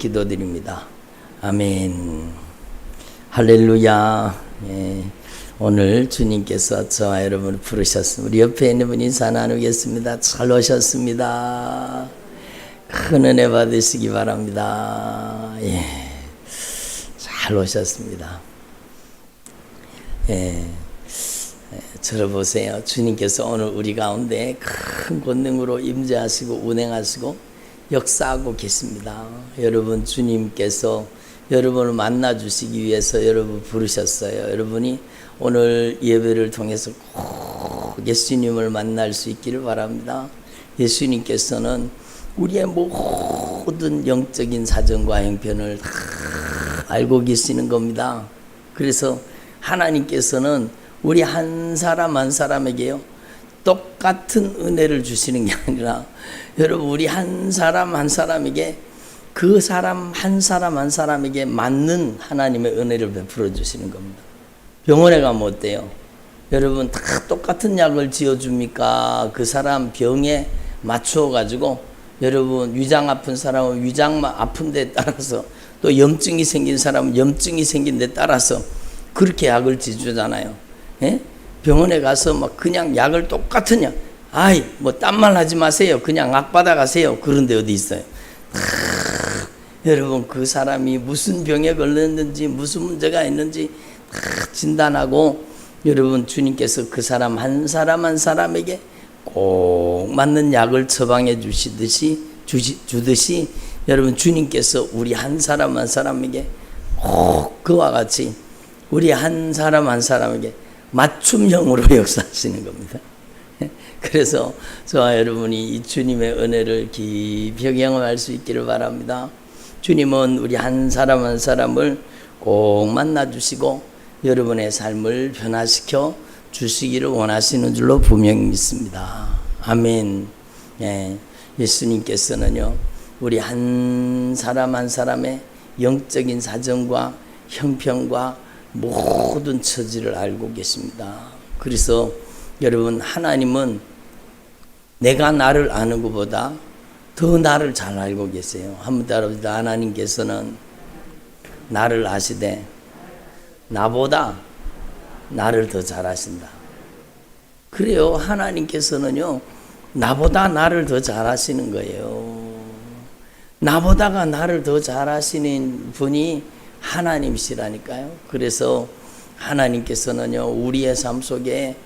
기도드립니다. 아멘. 할렐루야. 예. 오늘 주님께서 저와 여러분을 부르셨습니다. 우리 옆에 있는 분 인사 나누겠습니다. 잘 오셨습니다. 큰 은혜 받으시기 바랍니다. 예. 잘 오셨습니다. 예. 저를 보세요. 주님께서 오늘 우리 가운데 큰 권능으로 임재하시고 운행하시고 역사하고 계십니다. 여러분, 주님께서 여러분을 만나 주시기 위해서 여러분 부르셨어요. 여러분이 오늘 예배를 통해서 꼭 예수님을 만날 수 있기를 바랍니다. 예수님께서는 우리의 모든 영적인 사정과 형편을 다 알고 계시는 겁니다. 그래서 하나님께서는 우리 한 사람 한 사람에게요, 똑같은 은혜를 주시는 게 아니라 여러분, 우리 한 사람 한 사람에게 그 사람 한 사람 한 사람에게 맞는 하나님의 은혜를 베풀어 주시는 겁니다. 병원에 가면 어때요? 여러분, 다 똑같은 약을 지어줍니까? 그 사람 병에 맞추어 가지고 여러분, 위장 아픈 사람은 위장 아픈 데 따라서, 또 염증이 생긴 사람은 염증이 생긴 데 따라서 그렇게 약을 지어주잖아요. 예? 병원에 가서 막 그냥 약을 똑같은 약, 아이 뭐 딴말 하지 마세요, 그냥 약 받아가세요, 그런 데 어디 있어요? 여러분, 그 사람이 무슨 병에 걸렸는지 무슨 문제가 있는지 다 진단하고, 여러분, 주님께서 그 사람 한 사람 한 사람에게 꼭 맞는 약을 처방해 주듯이 여러분, 주님께서 우리 한 사람 한 사람에게 꼭 그와 같이 우리 한 사람 한 사람에게 맞춤형으로 역사하시는 겁니다. 그래서 저와 여러분이 이 주님의 은혜를 깊이 경험할 수 있기를 바랍니다. 주님은 우리 한 사람 한 사람을 꼭 만나주시고 여러분의 삶을 변화시켜 주시기를 원하시는 줄로 분명히 믿습니다. 아멘. 예, 예수님께서는요, 우리 한 사람 한 사람의 영적인 사정과 형편과 모든 처지를 알고 계십니다. 그래서 여러분, 하나님은 내가 나를 아는 것보다 더 나를 잘 알고 계세요. 한번 따라합시다. 하나님께서는 나를 아시되 나보다 나를 더 잘 아신다. 그래요. 하나님께서는요, 나보다 나를 더 잘 아시는 거예요. 나보다가 나를 더 잘 아시는 분이 하나님이시라니까요. 그래서 하나님께서는요, 우리의 삶 속에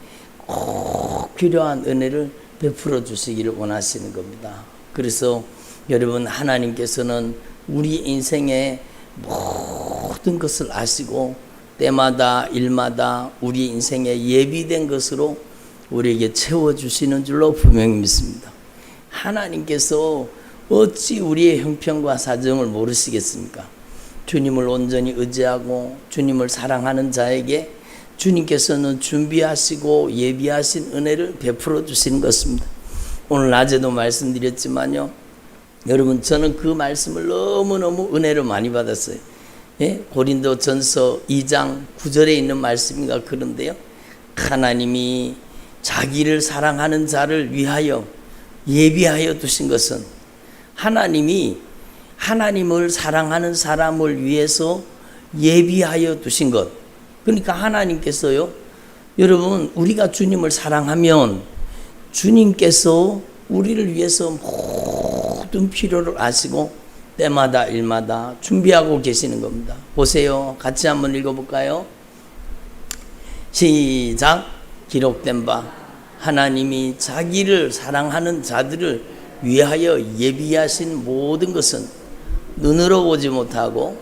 꼭 필요한 은혜를 베풀어 주시기를 원하시는 겁니다. 그래서 여러분, 하나님께서는 우리 인생의 모든 것을 아시고 때마다 일마다 우리 인생에 예비된 것으로 우리에게 채워주시는 줄로 분명히 믿습니다. 하나님께서 어찌 우리의 형편과 사정을 모르시겠습니까? 주님을 온전히 의지하고 주님을 사랑하는 자에게 주님께서는 준비하시고 예비하신 은혜를 베풀어 주시는 것입니다. 오늘 낮에도 말씀드렸지만요, 여러분, 저는 그 말씀을 너무너무 은혜를 많이 받았어요. 예? 고린도전서 2장 9절에 있는 말씀인가 그런데요, 하나님이 자기를 사랑하는 자를 위하여 예비하여 두신 것은, 하나님이 하나님을 사랑하는 사람을 위해서 예비하여 두신 것. 그러니까 하나님께서요, 여러분, 우리가 주님을 사랑하면 주님께서 우리를 위해서 모든 필요를 아시고 때마다 일마다 준비하고 계시는 겁니다. 보세요. 같이 한번 읽어볼까요? 시작. 기록된 바 하나님이 자기를 사랑하는 자들을 위하여 예비하신 모든 것은 눈으로 보지 못하고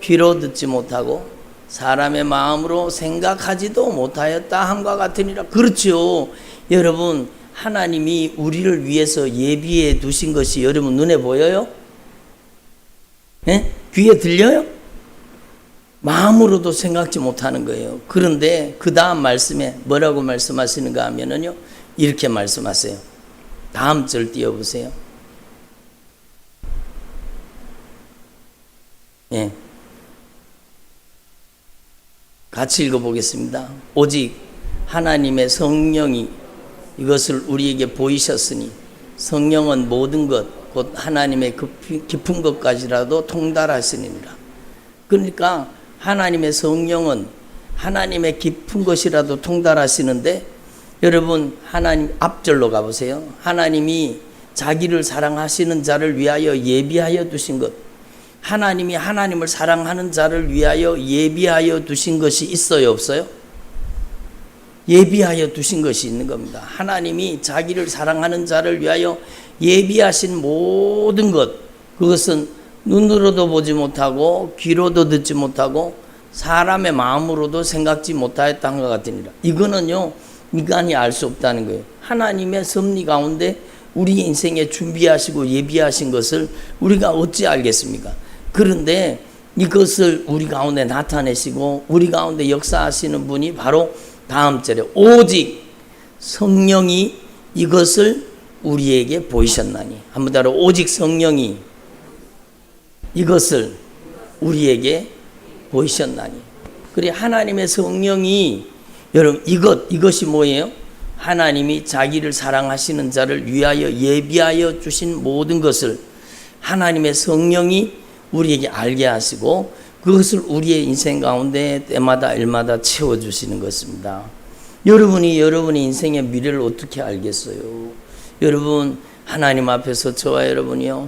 귀로 듣지 못하고 사람의 마음으로 생각하지도 못하였다 함과 같으니라. 그렇죠. 여러분, 하나님이 우리를 위해서 예비해 두신 것이 여러분 눈에 보여요? 예? 귀에 들려요? 마음으로도 생각지 못하는 거예요. 그런데 그 다음 말씀에 뭐라고 말씀하시는가 하면은요, 이렇게 말씀하세요. 다음 절 띄워보세요. 예. 같이 읽어보겠습니다. 오직 하나님의 성령이 이것을 우리에게 보이셨으니 성령은 모든 것 곧 하나님의 깊은 것까지라도 통달하시니라. 그러니까 하나님의 성령은 하나님의 깊은 것이라도 통달하시는데, 여러분 하나님 앞절로 가보세요. 하나님이 자기를 사랑하시는 자를 위하여 예비하여 두신 것, 하나님이 하나님을 사랑하는 자를 위하여 예비하여 두신 것이 있어요, 없어요? 예비하여 두신 것이 있는 겁니다. 하나님이 자기를 사랑하는 자를 위하여 예비하신 모든 것, 그것은 눈으로도 보지 못하고 귀로도 듣지 못하고 사람의 마음으로도 생각지 못하였던 것 같으니라. 이거는요, 인간이 알 수 없다는 거예요. 하나님의 섭리 가운데 우리 인생에 준비하시고 예비하신 것을 우리가 어찌 알겠습니까? 그런데 이것을 우리 가운데 나타내시고 우리 가운데 역사하시는 분이 바로 다음 절에 오직 성령이 이것을 우리에게 보이셨나니. 한번 따라, 오직 성령이 이것을 우리에게 보이셨나니. 그래, 하나님의 성령이, 여러분 이것이 뭐예요? 하나님이 자기를 사랑하시는 자를 위하여 예비하여 주신 모든 것을 하나님의 성령이 우리에게 알게 하시고 그것을 우리의 인생 가운데 때마다 일마다 채워주시는 것입니다. 여러분이 여러분의 인생의 미래를 어떻게 알겠어요? 여러분, 하나님 앞에서 저와 여러분이요,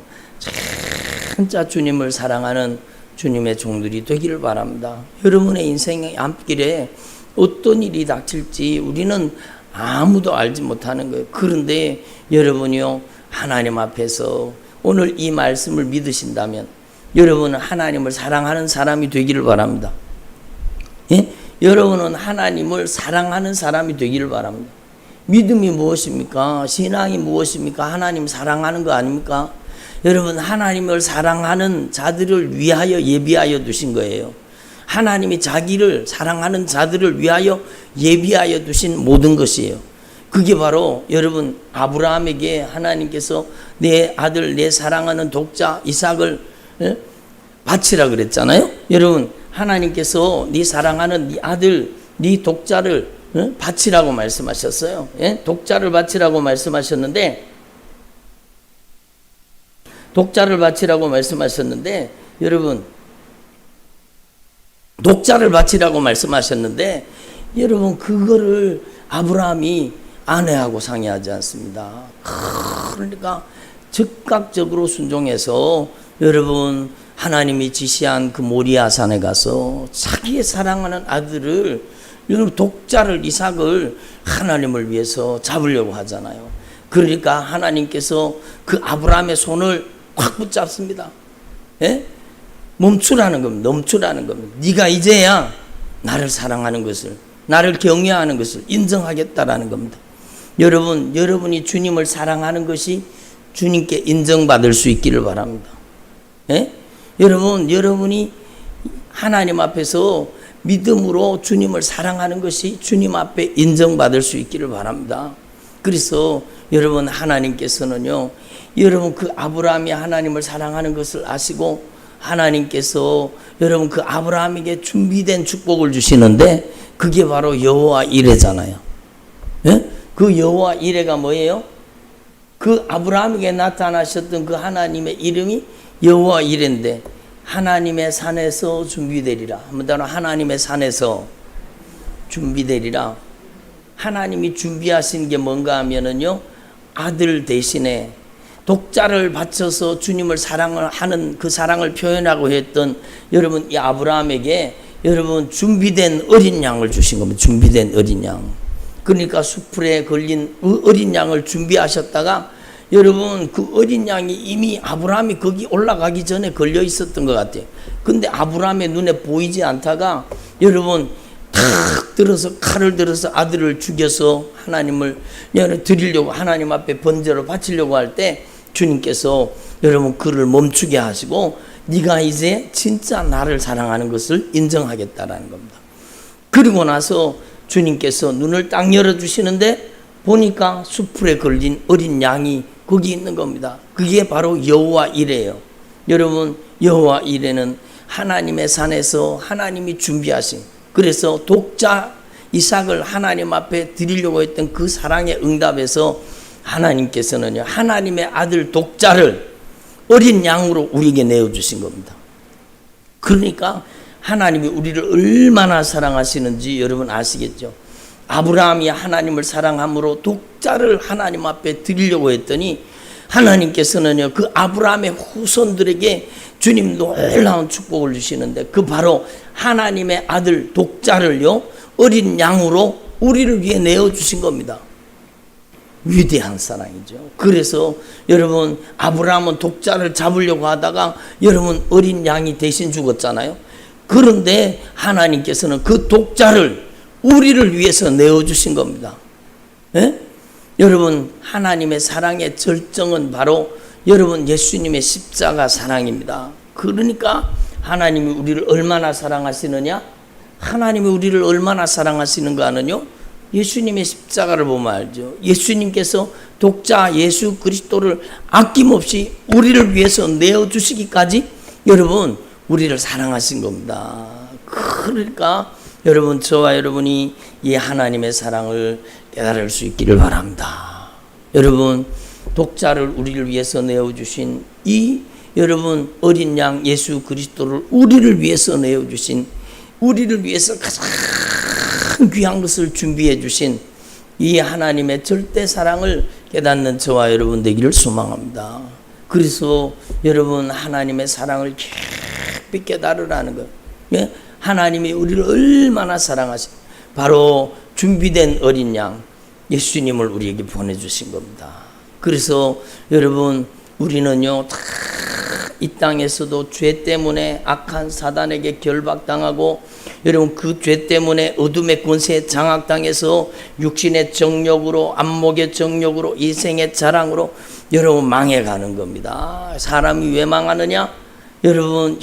진짜 주님을 사랑하는 주님의 종들이 되기를 바랍니다. 여러분의 인생의 앞길에 어떤 일이 닥칠지 우리는 아무도 알지 못하는 거예요. 그런데 여러분이요, 하나님 앞에서 오늘 이 말씀을 믿으신다면 여러분은 하나님을 사랑하는 사람이 되기를 바랍니다. 예? 여러분은 하나님을 사랑하는 사람이 되기를 바랍니다. 믿음이 무엇입니까? 신앙이 무엇입니까? 하나님 사랑하는 거 아닙니까? 여러분, 하나님을 사랑하는 자들을 위하여 예비하여 두신 거예요. 하나님이 자기를 사랑하는 자들을 위하여 예비하여 두신 모든 것이에요. 그게 바로 여러분, 아브라함에게 하나님께서 내 아들, 내 사랑하는 독자 이삭을 바치라 그랬잖아요. 여러분, 하나님께서 네 사랑하는 네 아들, 네 독자를 바치라고 말씀하셨어요. 독자를 바치라고 말씀하셨는데, 독자를 바치라고 말씀하셨는데, 여러분, 독자를 바치라고 말씀하셨는데, 여러분, 그거를 아브라함이 아내하고 상의하지 않습니다. 그러니까 즉각적으로 순종해서 여러분, 하나님이 지시한 그 모리아산에 가서 자기의 사랑하는 아들을, 여러분, 독자를 이삭을 하나님을 위해서 잡으려고 하잖아요. 그러니까 하나님께서 그 아브라함의 손을 꽉 붙잡습니다. 예? 멈추라는 겁니다. 멈추라는 겁니다. 네가 이제야 나를 사랑하는 것을, 나를 경외하는 것을 인정하겠다라는 겁니다. 여러분, 여러분이 주님을 사랑하는 것이 주님께 인정받을 수 있기를 바랍니다. 예? 여러분, 여러분이 하나님 앞에서 믿음으로 주님을 사랑하는 것이 주님 앞에 인정받을 수 있기를 바랍니다. 그래서 여러분, 하나님께서는요, 여러분 그 아브라함이 하나님을 사랑하는 것을 아시고 하나님께서 여러분 그 아브라함에게 준비된 축복을 주시는데 그게 바로 여호와 이레잖아요. 예? 그 여호와 이레가 뭐예요? 그 아브라함에게 나타나셨던 그 하나님의 이름이 여호와 이레인데, 하나님의 산에서 준비되리라. 한번 더, 하나님의 산에서 준비되리라. 하나님이 준비하신 게 뭔가 하면은요, 아들 대신에 독자를 바쳐서 주님을 사랑을 하는 그 사랑을 표현하고 했던 여러분 이 아브라함에게 여러분 준비된 어린 양을 주신 겁니다. 준비된 어린 양. 그러니까 수풀에 걸린 어린 양을 준비하셨다가 여러분 그 어린 양이 이미 아브라함이 거기 올라가기 전에 걸려 있었던 것 같아요. 근데 아브라함의 눈에 보이지 않다가 여러분 탁 들어서 칼을 들어서 아들을 죽여서 하나님을 드리려고 하나님 앞에 번제로 바치려고 할 때 주님께서 여러분 그를 멈추게 하시고 네가 이제 진짜 나를 사랑하는 것을 인정하겠다라는 겁니다. 그리고 나서 주님께서 눈을 딱 열어주시는데 보니까 수풀에 걸린 어린 양이 거기 있는 겁니다. 그게 바로 여호와 이레예요. 여러분, 여호와 이레는 하나님의 산에서 하나님이 준비하신, 그래서 독자 이삭을 하나님 앞에 드리려고 했던 그 사랑의 응답에서 하나님께서는요, 하나님의 아들 독자를 어린 양으로 우리에게 내어주신 겁니다. 그러니까 하나님이 우리를 얼마나 사랑하시는지 여러분 아시겠죠? 아브라함이 하나님을 사랑함으로 독자를 하나님 앞에 드리려고 했더니 하나님께서는요, 그 아브라함의 후손들에게 주님 놀라운 축복을 주시는데, 그 바로 하나님의 아들 독자를요, 어린 양으로 우리를 위해 내어주신 겁니다. 위대한 사랑이죠. 그래서 여러분, 아브라함은 독자를 잡으려고 하다가 여러분 어린 양이 대신 죽었잖아요. 그런데 하나님께서는 그 독자를 우리를 위해서 내어주신 겁니다. 예? 여러분, 하나님의 사랑의 절정은 바로 여러분 예수님의 십자가 사랑입니다. 그러니까 하나님이 우리를 얼마나 사랑하시느냐? 하나님이 우리를 얼마나 사랑하시는가 하는요, 예수님의 십자가를 보면 알죠. 예수님께서 독자 예수 그리스도를 아낌없이 우리를 위해서 내어주시기까지 여러분 우리를 사랑하신 겁니다. 그러니까 여러분, 저와 여러분이 이 하나님의 사랑을 깨달을 수 있기를 바랍니다. 여러분, 독자를 우리를 위해서 내어주신 이 여러분 어린 양 예수 그리스도를 우리를 위해서 내어주신, 우리를 위해서 가장 귀한 것을 준비해 주신 이 하나님의 절대 사랑을 깨닫는 저와 여러분 되기를 소망합니다. 그래서 여러분, 하나님의 사랑을 깊이 깨달으라는 것. 예? 하나님이 우리를 얼마나 사랑하시, 바로 준비된 어린 양 예수님을 우리에게 보내주신 겁니다. 그래서 여러분, 우리는요 다 이 땅에서도 죄 때문에 악한 사단에게 결박당하고, 여러분 그 죄 때문에 어둠의 권세에 장악당해서 육신의 정욕으로, 안목의 정욕으로, 이생의 자랑으로 여러분 망해가는 겁니다. 사람이 왜 망하느냐? 여러분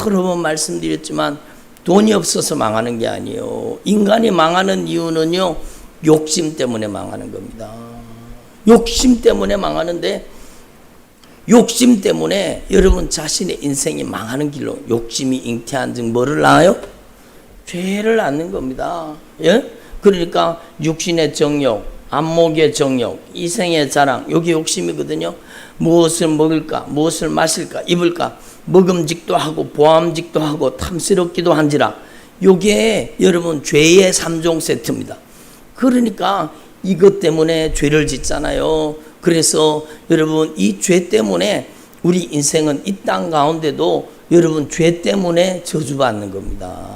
여러 번 말씀드렸지만 돈이 없어서 망하는 게 아니에요. 인간이 망하는 이유는요, 욕심 때문에 망하는 겁니다. 욕심 때문에 망하는데, 욕심 때문에 여러분 자신의 인생이 망하는 길로, 욕심이 잉태한 즉 뭐를 낳아요? 죄를 낳는 겁니다. 예? 그러니까 육신의 정욕, 안목의 정욕, 이생의 자랑, 여기 욕심이거든요. 무엇을 먹을까, 무엇을 마실까, 입을까, 먹음직도 하고 보암직도 하고 탐스럽기도 한지라, 요게 여러분 죄의 3종 세트입니다. 그러니까 이것 때문에 죄를 짓잖아요. 그래서 여러분 이 죄 때문에 우리 인생은 이 땅 가운데도 여러분 죄 때문에 저주받는 겁니다.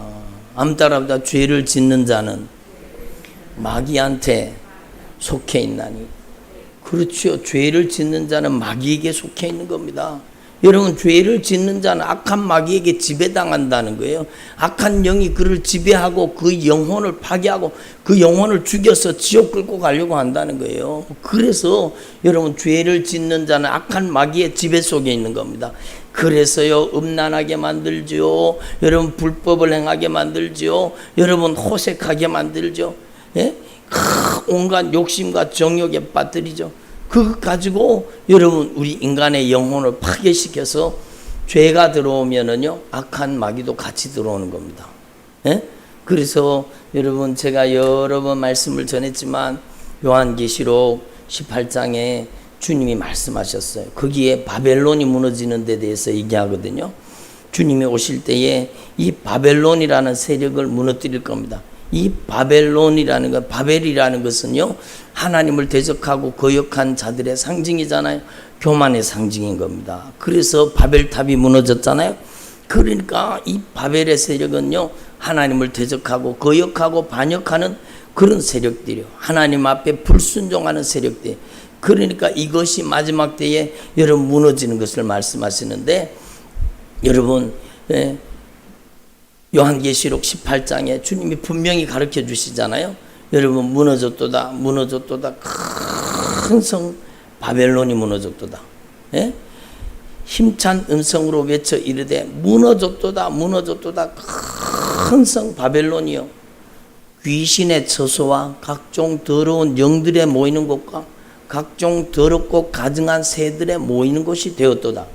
암따라보다 죄를 짓는 자는 마귀한테 속해 있나니. 그렇죠. 죄를 짓는 자는 마귀에게 속해 있는 겁니다. 여러분, 죄를 짓는 자는 악한 마귀에게 지배당한다는 거예요. 악한 영이 그를 지배하고 그 영혼을 파괴하고 그 영혼을 죽여서 지옥 끌고 가려고 한다는 거예요. 그래서 여러분, 죄를 짓는 자는 악한 마귀의 지배 속에 있는 겁니다. 그래서요, 음란하게 만들죠. 여러분, 불법을 행하게 만들죠. 여러분, 호색하게 만들죠. 예? 온갖 욕심과 정욕에 빠뜨리죠. 그것 가지고 여러분 우리 인간의 영혼을 파괴시켜서 죄가 들어오면은요 악한 마귀도 같이 들어오는 겁니다. 예? 그래서 여러분, 제가 여러 번 말씀을 전했지만 요한계시록 18장에 주님이 말씀하셨어요. 거기에 바벨론이 무너지는 데 대해서 얘기하거든요. 주님이 오실 때에 이 바벨론이라는 세력을 무너뜨릴 겁니다. 이 바벨론이라는 것, 바벨이라는 것은요, 하나님을 대적하고 거역한 자들의 상징이잖아요. 교만의 상징인 겁니다. 그래서 바벨탑이 무너졌잖아요. 그러니까 이 바벨의 세력은요, 하나님을 대적하고 거역하고 반역하는 그런 세력들이요. 하나님 앞에 불순종하는 세력들. 그러니까 이것이 마지막 때에 여러분 무너지는 것을 말씀하시는데, 여러분, 요한계시록 18장에 주님이 분명히 가르쳐 주시잖아요. 여러분, 무너졌도다, 무너졌도다. 큰 성 바벨론이 무너졌도다. 예? 힘찬 음성으로 외쳐 이르되 무너졌도다, 무너졌도다. 큰 성 바벨론이요, 귀신의 처소와 각종 더러운 영들의 모이는 곳과 각종 더럽고 가증한 새들의 모이는 곳이 되었도다.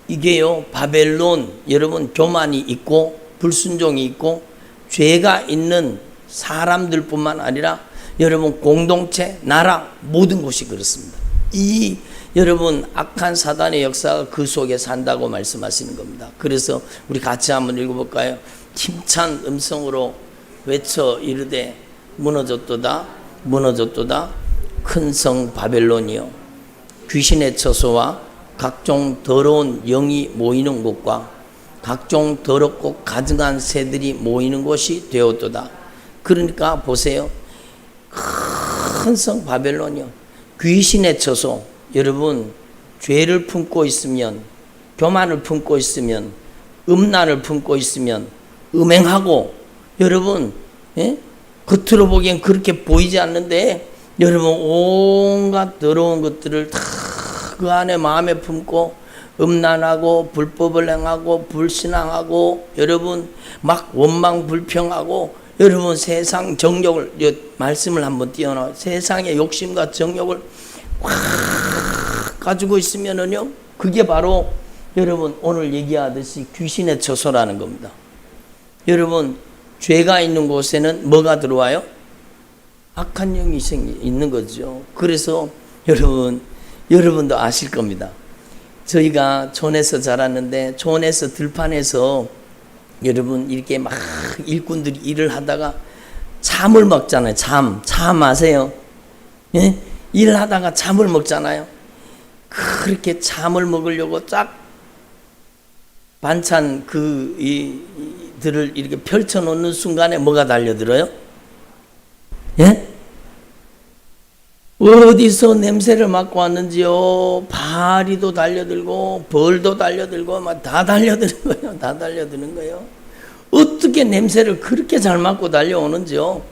이게요, 바벨론, 여러분 교만이 있고 불순종이 있고 죄가 있는 사람들뿐만 아니라 여러분 공동체, 나라, 모든 곳이 그렇습니다. 이 여러분 악한 사단의 역사가 그 속에 산다고 말씀하시는 겁니다. 그래서 우리 같이 한번 읽어볼까요? 힘찬 음성으로 외쳐 이르되 무너졌도다 무너졌도다 큰 성 바벨론이여 귀신의 처소와 각종 더러운 영이 모이는 곳과 각종 더럽고 가증한 새들이 모이는 곳이 되었도다. 그러니까 보세요. 큰 성 바벨론이요. 귀신의 처소. 여러분 죄를 품고 있으면, 교만을 품고 있으면, 음란을 품고 있으면, 음행하고, 여러분 겉으로 보기엔 그렇게 보이지 않는데 여러분 온갖 더러운 것들을 다 그 안에 마음에 품고 음란하고 불법을 행하고 불신앙하고 여러분 막 원망 불평하고 여러분 세상 정욕을 말씀을 한번 띄워놔. 세상의 욕심과 정욕을 확 가지고 있으면은요 그게 바로 여러분 오늘 얘기하듯이 귀신의 처소라는 겁니다. 여러분 죄가 있는 곳에는 뭐가 들어와요? 악한 영이 있는 거죠. 그래서 여러분도 아실 겁니다. 저희가 촌에서 자랐는데 촌에서 들판에서 여러분 이렇게 막 일꾼들이 일을 하다가 잠을 먹잖아요. 잠 아세요? 예? 일을 하다가 잠을 먹잖아요. 그렇게 잠을 먹으려고 쫙 반찬 들을 이렇게 펼쳐 놓는 순간에 뭐가 달려들어요? 예? 어디서 냄새를 맡고 왔는지요. 파리도 달려들고 벌도 달려들고 막 다 달려드는 거예요. 다 달려드는 거예요. 어떻게 냄새를 그렇게 잘 맡고 달려오는지요.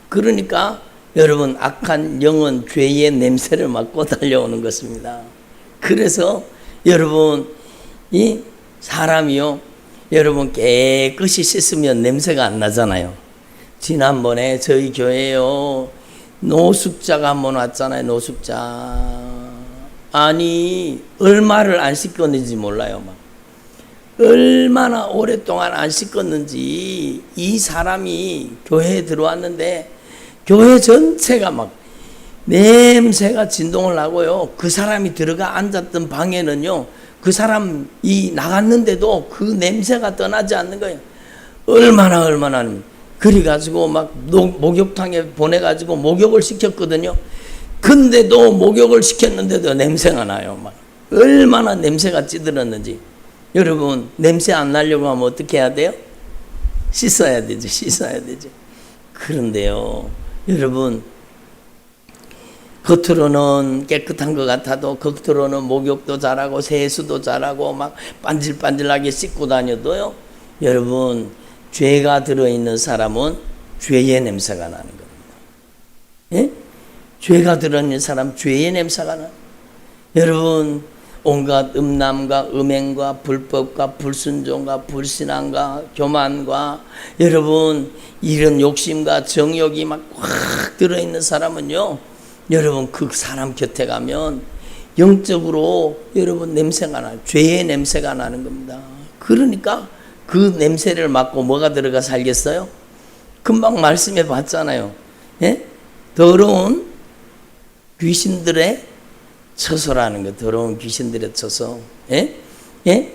그러니까 여러분 악한 영은 죄의 냄새를 맡고 달려오는 것입니다. 그래서 여러분 이 사람이요 여러분 깨끗이 씻으면 냄새가 안 나잖아요. 지난번에 저희 교회요 노숙자가 한 번 왔잖아요. 노숙자. 아니 얼마를 안 씻겼는지 몰라요. 막 얼마나 오랫동안 안 씻겼는지 이 사람이 교회에 들어왔는데 교회 전체가 막 냄새가 진동을 하고요. 그 사람이 들어가 앉았던 방에는요 그 사람이 나갔는데도 그 냄새가 떠나지 않는 거예요. 얼마나 그래가지고 막 목욕탕에 보내가지고 목욕을 시켰거든요. 근데도 목욕을 시켰는데도 냄새가 나요. 막 얼마나 냄새가 찌들었는지. 여러분 냄새 안 나려고 하면 어떻게 해야 돼요? 씻어야 되죠. 그런데요 여러분 겉으로는 깨끗한 것 같아도 겉으로는 목욕도 잘하고 세수도 잘하고 막 반질반질하게 씻고 다녀도요 여러분 죄가 들어있는 사람은 죄의 냄새가 나는 겁니다. 예? 죄가 들어있는 사람 죄의 냄새가 나요. 여러분 온갖 음란과 음행과 불법과 불순종과 불신앙과 교만과 여러분 이런 욕심과 정욕이 막 확 들어있는 사람은요 여러분 그 사람 곁에 가면 영적으로 여러분 냄새가 나요. 죄의 냄새가 나는 겁니다. 그러니까 그 냄새를 맡고 뭐가 들어가 살겠어요? 금방 말씀해 봤잖아요. 예? 더러운 귀신들의 처소라는 거. 더러운 귀신들의 처소. 예? 예?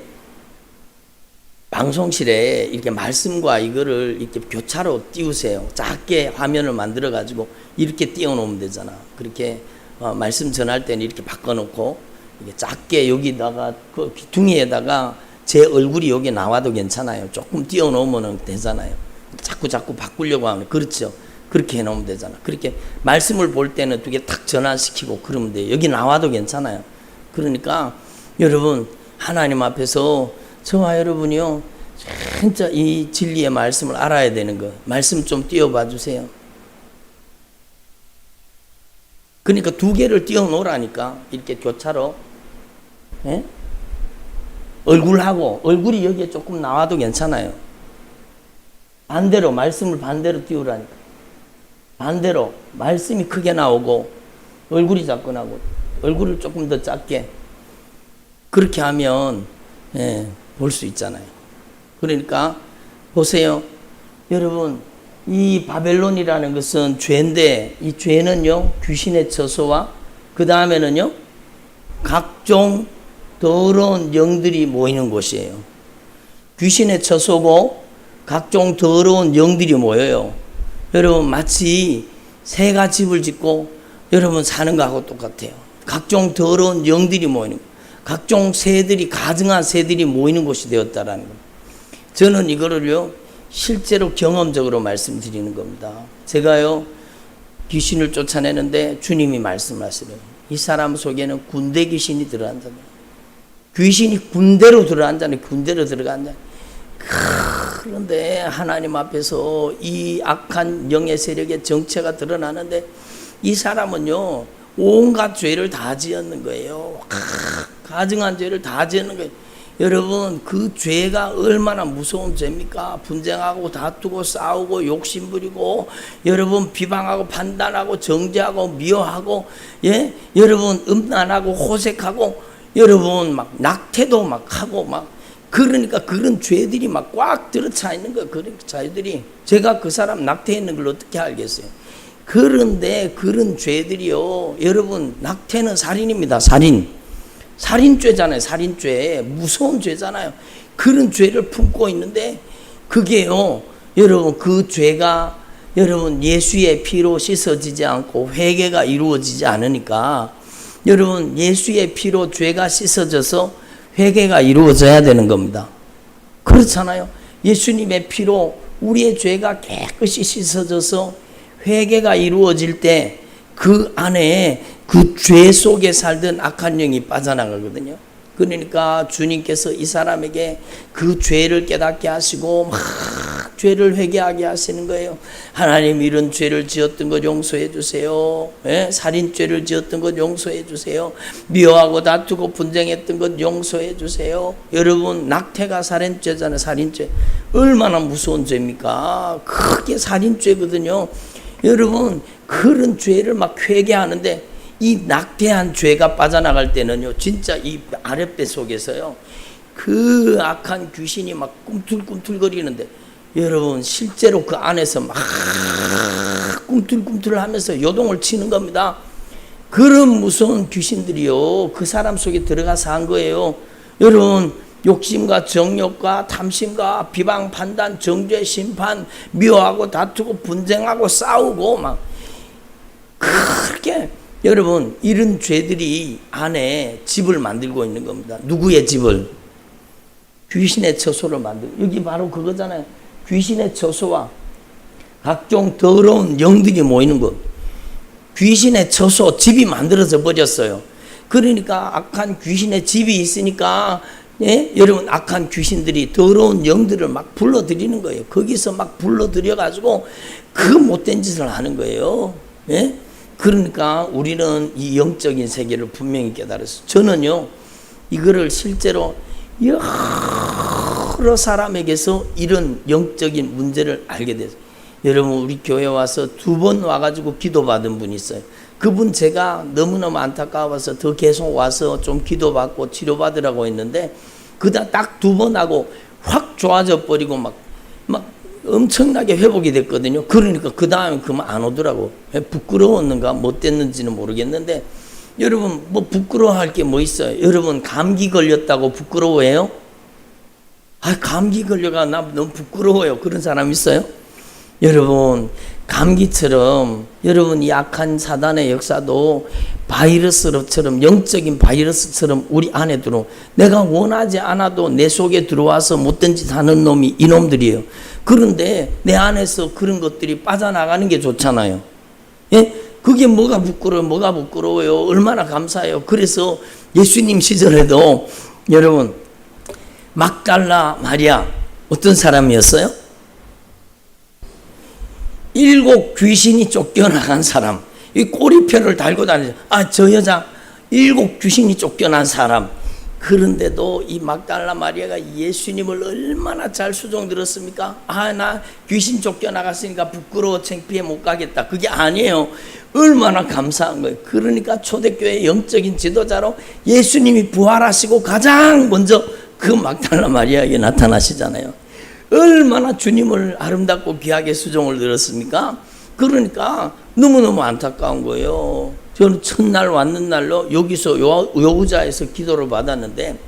방송실에 이렇게 말씀과 이거를 이렇게 교차로 띄우세요. 작게 화면을 만들어 가지고 이렇게 띄워 놓으면 되잖아. 그렇게 말씀 전할 때는 이렇게 바꿔 놓고 이게 작게 여기다가 그 귀퉁이에다가 제 얼굴이 여기 나와도 괜찮아요. 조금 띄워 놓으면 되잖아요. 자꾸 바꾸려고 하면 그렇죠. 그렇게 해 놓으면 되잖아. 그렇게 말씀을 볼 때는 두 개 탁 전환시키고 그러면 돼요. 여기 나와도 괜찮아요. 그러니까 여러분 하나님 앞에서 저와 여러분이요 진짜 이 진리의 말씀을 알아야 되는 거. 말씀 좀 띄워봐 주세요. 그러니까 두 개를 띄워 놓으라니까 이렇게 교차로. 예? 얼굴이 여기에 조금 나와도 괜찮아요. 반대로 말씀을 반대로 띄우라니까. 반대로 말씀이 크게 나오고 얼굴이 작고 나오고 얼굴을 조금 더 작게 그렇게 하면 볼 수 있잖아요. 그러니까 보세요. 여러분 이 바벨론이라는 것은 죄인데 이 죄는요 귀신의 처소와 그 다음에는요 각종 더러운 영들이 모이는 곳이에요. 귀신의 처소고 각종 더러운 영들이 모여요. 여러분 마치 새가 집을 짓고 여러분 사는 거하고 똑같아요. 각종 더러운 영들이 모이는 거. 각종 새들이 가증한 새들이 모이는 곳이 되었다라는 겁니다. 저는 이거를요 실제로 경험적으로 말씀드리는 겁니다. 제가요 귀신을 쫓아내는데 주님이 말씀하시래요. 이 사람 속에는 군대 귀신이 들어간다. 귀신이 군대로 들어간다네. 군대로 들어간다. 그런데 하나님 앞에서 이 악한 영의 세력의 정체가 드러나는데 이 사람은요 온갖 죄를 다 지었는 거예요. 가증한 죄를 다 지었는 거예요. 여러분 그 죄가 얼마나 무서운 죄입니까? 분쟁하고 다투고 싸우고 욕심부리고 여러분 비방하고 판단하고 정죄하고 미워하고 예 여러분 음란하고 호색하고 여러분 막 낙태도 막 하고 막 그러니까 그런 죄들이 막 꽉 들어차 있는 거예요. 그런 자들이 제가 그 사람 낙태했는 걸 어떻게 알겠어요? 그런데 그런 죄들이요 여러분 낙태는 살인입니다. 살인죄잖아요. 살인죄 무서운 죄잖아요. 그런 죄를 품고 있는데 그게요 여러분 그 죄가 여러분 예수의 피로 씻어지지 않고 회개가 이루어지지 않으니까 여러분 예수의 피로 죄가 씻어져서 회개가 이루어져야 되는 겁니다. 그렇잖아요. 예수님의 피로 우리의 죄가 깨끗이 씻어져서 회개가 이루어질 때 그 안에 그 죄 속에 살던 악한 영이 빠져나가거든요. 그러니까 주님께서 이 사람에게 그 죄를 깨닫게 하시고 막 죄를 회개하게 하시는 거예요. 하나님 이런 죄를 지었던 것 용서해 주세요. 예? 살인죄를 지었던 것 용서해 주세요. 미워하고 다투고 분쟁했던 것 용서해 주세요. 여러분 낙태가 살인죄잖아요. 살인죄 얼마나 무서운 죄입니까? 크게 살인죄거든요. 여러분 그런 죄를 막 회개하는데 이 낙태한 죄가 빠져나갈 때는요 진짜 이 아랫배 속에서요 그 악한 귀신이 막 꿈틀꿈틀거리는데 여러분 실제로 그 안에서 막 꿈틀꿈틀하면서 요동을 치는 겁니다. 그런 무서운 귀신들이요 그 사람 속에 들어가서 한 거예요. 여러분 욕심과 정욕과 탐심과 비방 판단 정죄 심판 미워하고 다투고 분쟁하고 싸우고 막 그렇게 여러분 이런 죄들이 안에 집을 만들고 있는 겁니다. 누구의 집을? 귀신의 처소를 만들고 여기 바로 그거잖아요. 귀신의 처소와 각종 더러운 영들이 모이는 것. 귀신의 처소 집이 만들어져 버렸어요. 그러니까 악한 귀신의 집이 있으니까 예? 여러분 악한 귀신들이 더러운 영들을 막 불러들이는 거예요. 거기서 막 불러들여가지고 그 못된 짓을 하는 거예요. 예? 그러니까 우리는 이 영적인 세계를 분명히 깨달았어요. 저는요 이거를 실제로 여러 사람에게서 이런 영적인 문제를 알게 됐어요. 여러분 우리 교회 와서 2번 와가지고 기도받은 분이 있어요. 그분 제가 너무너무 안타까워서 더 계속 와서 좀 기도받고 치료받으라고 했는데 그다 딱 2번 하고 확 좋아져 버리고 막 엄청나게 회복이 됐거든요. 그러니까 그 다음에 그만 안 오더라고. 부끄러웠는가 못됐는지는 모르겠는데 여러분 뭐 부끄러워할 게 뭐 있어요? 여러분 감기 걸렸다고 부끄러워해요? 아 감기 걸려가 나 너무 부끄러워요. 그런 사람 있어요? 여러분 감기처럼 여러분 이 악한 사단의 역사도 바이러스처럼 영적인 바이러스처럼 우리 안에 들어 내가 원하지 않아도 내 속에 들어와서 못된 짓 하는 놈이 이놈들이에요. 그런데 내 안에서 그런 것들이 빠져나가는 게 좋잖아요. 예? 그게 뭐가 부끄러워요. 얼마나 감사해요. 그래서 예수님 시절에도 여러분 막달라 마리아 어떤 사람이었어요? 7 귀신이 쫓겨나간 사람. 이 꼬리표를 달고 다니죠. 저 여자 7 귀신이 쫓겨난 사람. 그런데도 이 막달라 마리아가 예수님을 얼마나 잘 수종 들었습니까? 나 귀신 쫓겨나갔으니까 부끄러워 창피해 못 가겠다. 그게 아니에요. 얼마나 감사한 거예요. 그러니까 초대교회 영적인 지도자로 예수님이 부활하시고 가장 먼저 그 막달라 마리아에게 나타나시잖아요. 얼마나 주님을 아름답고 귀하게 수종을 들었습니까? 그러니까 너무너무 안타까운 거예요. 저는 첫날 왔는 날로 여기서 여우자에서 기도를 받았는데,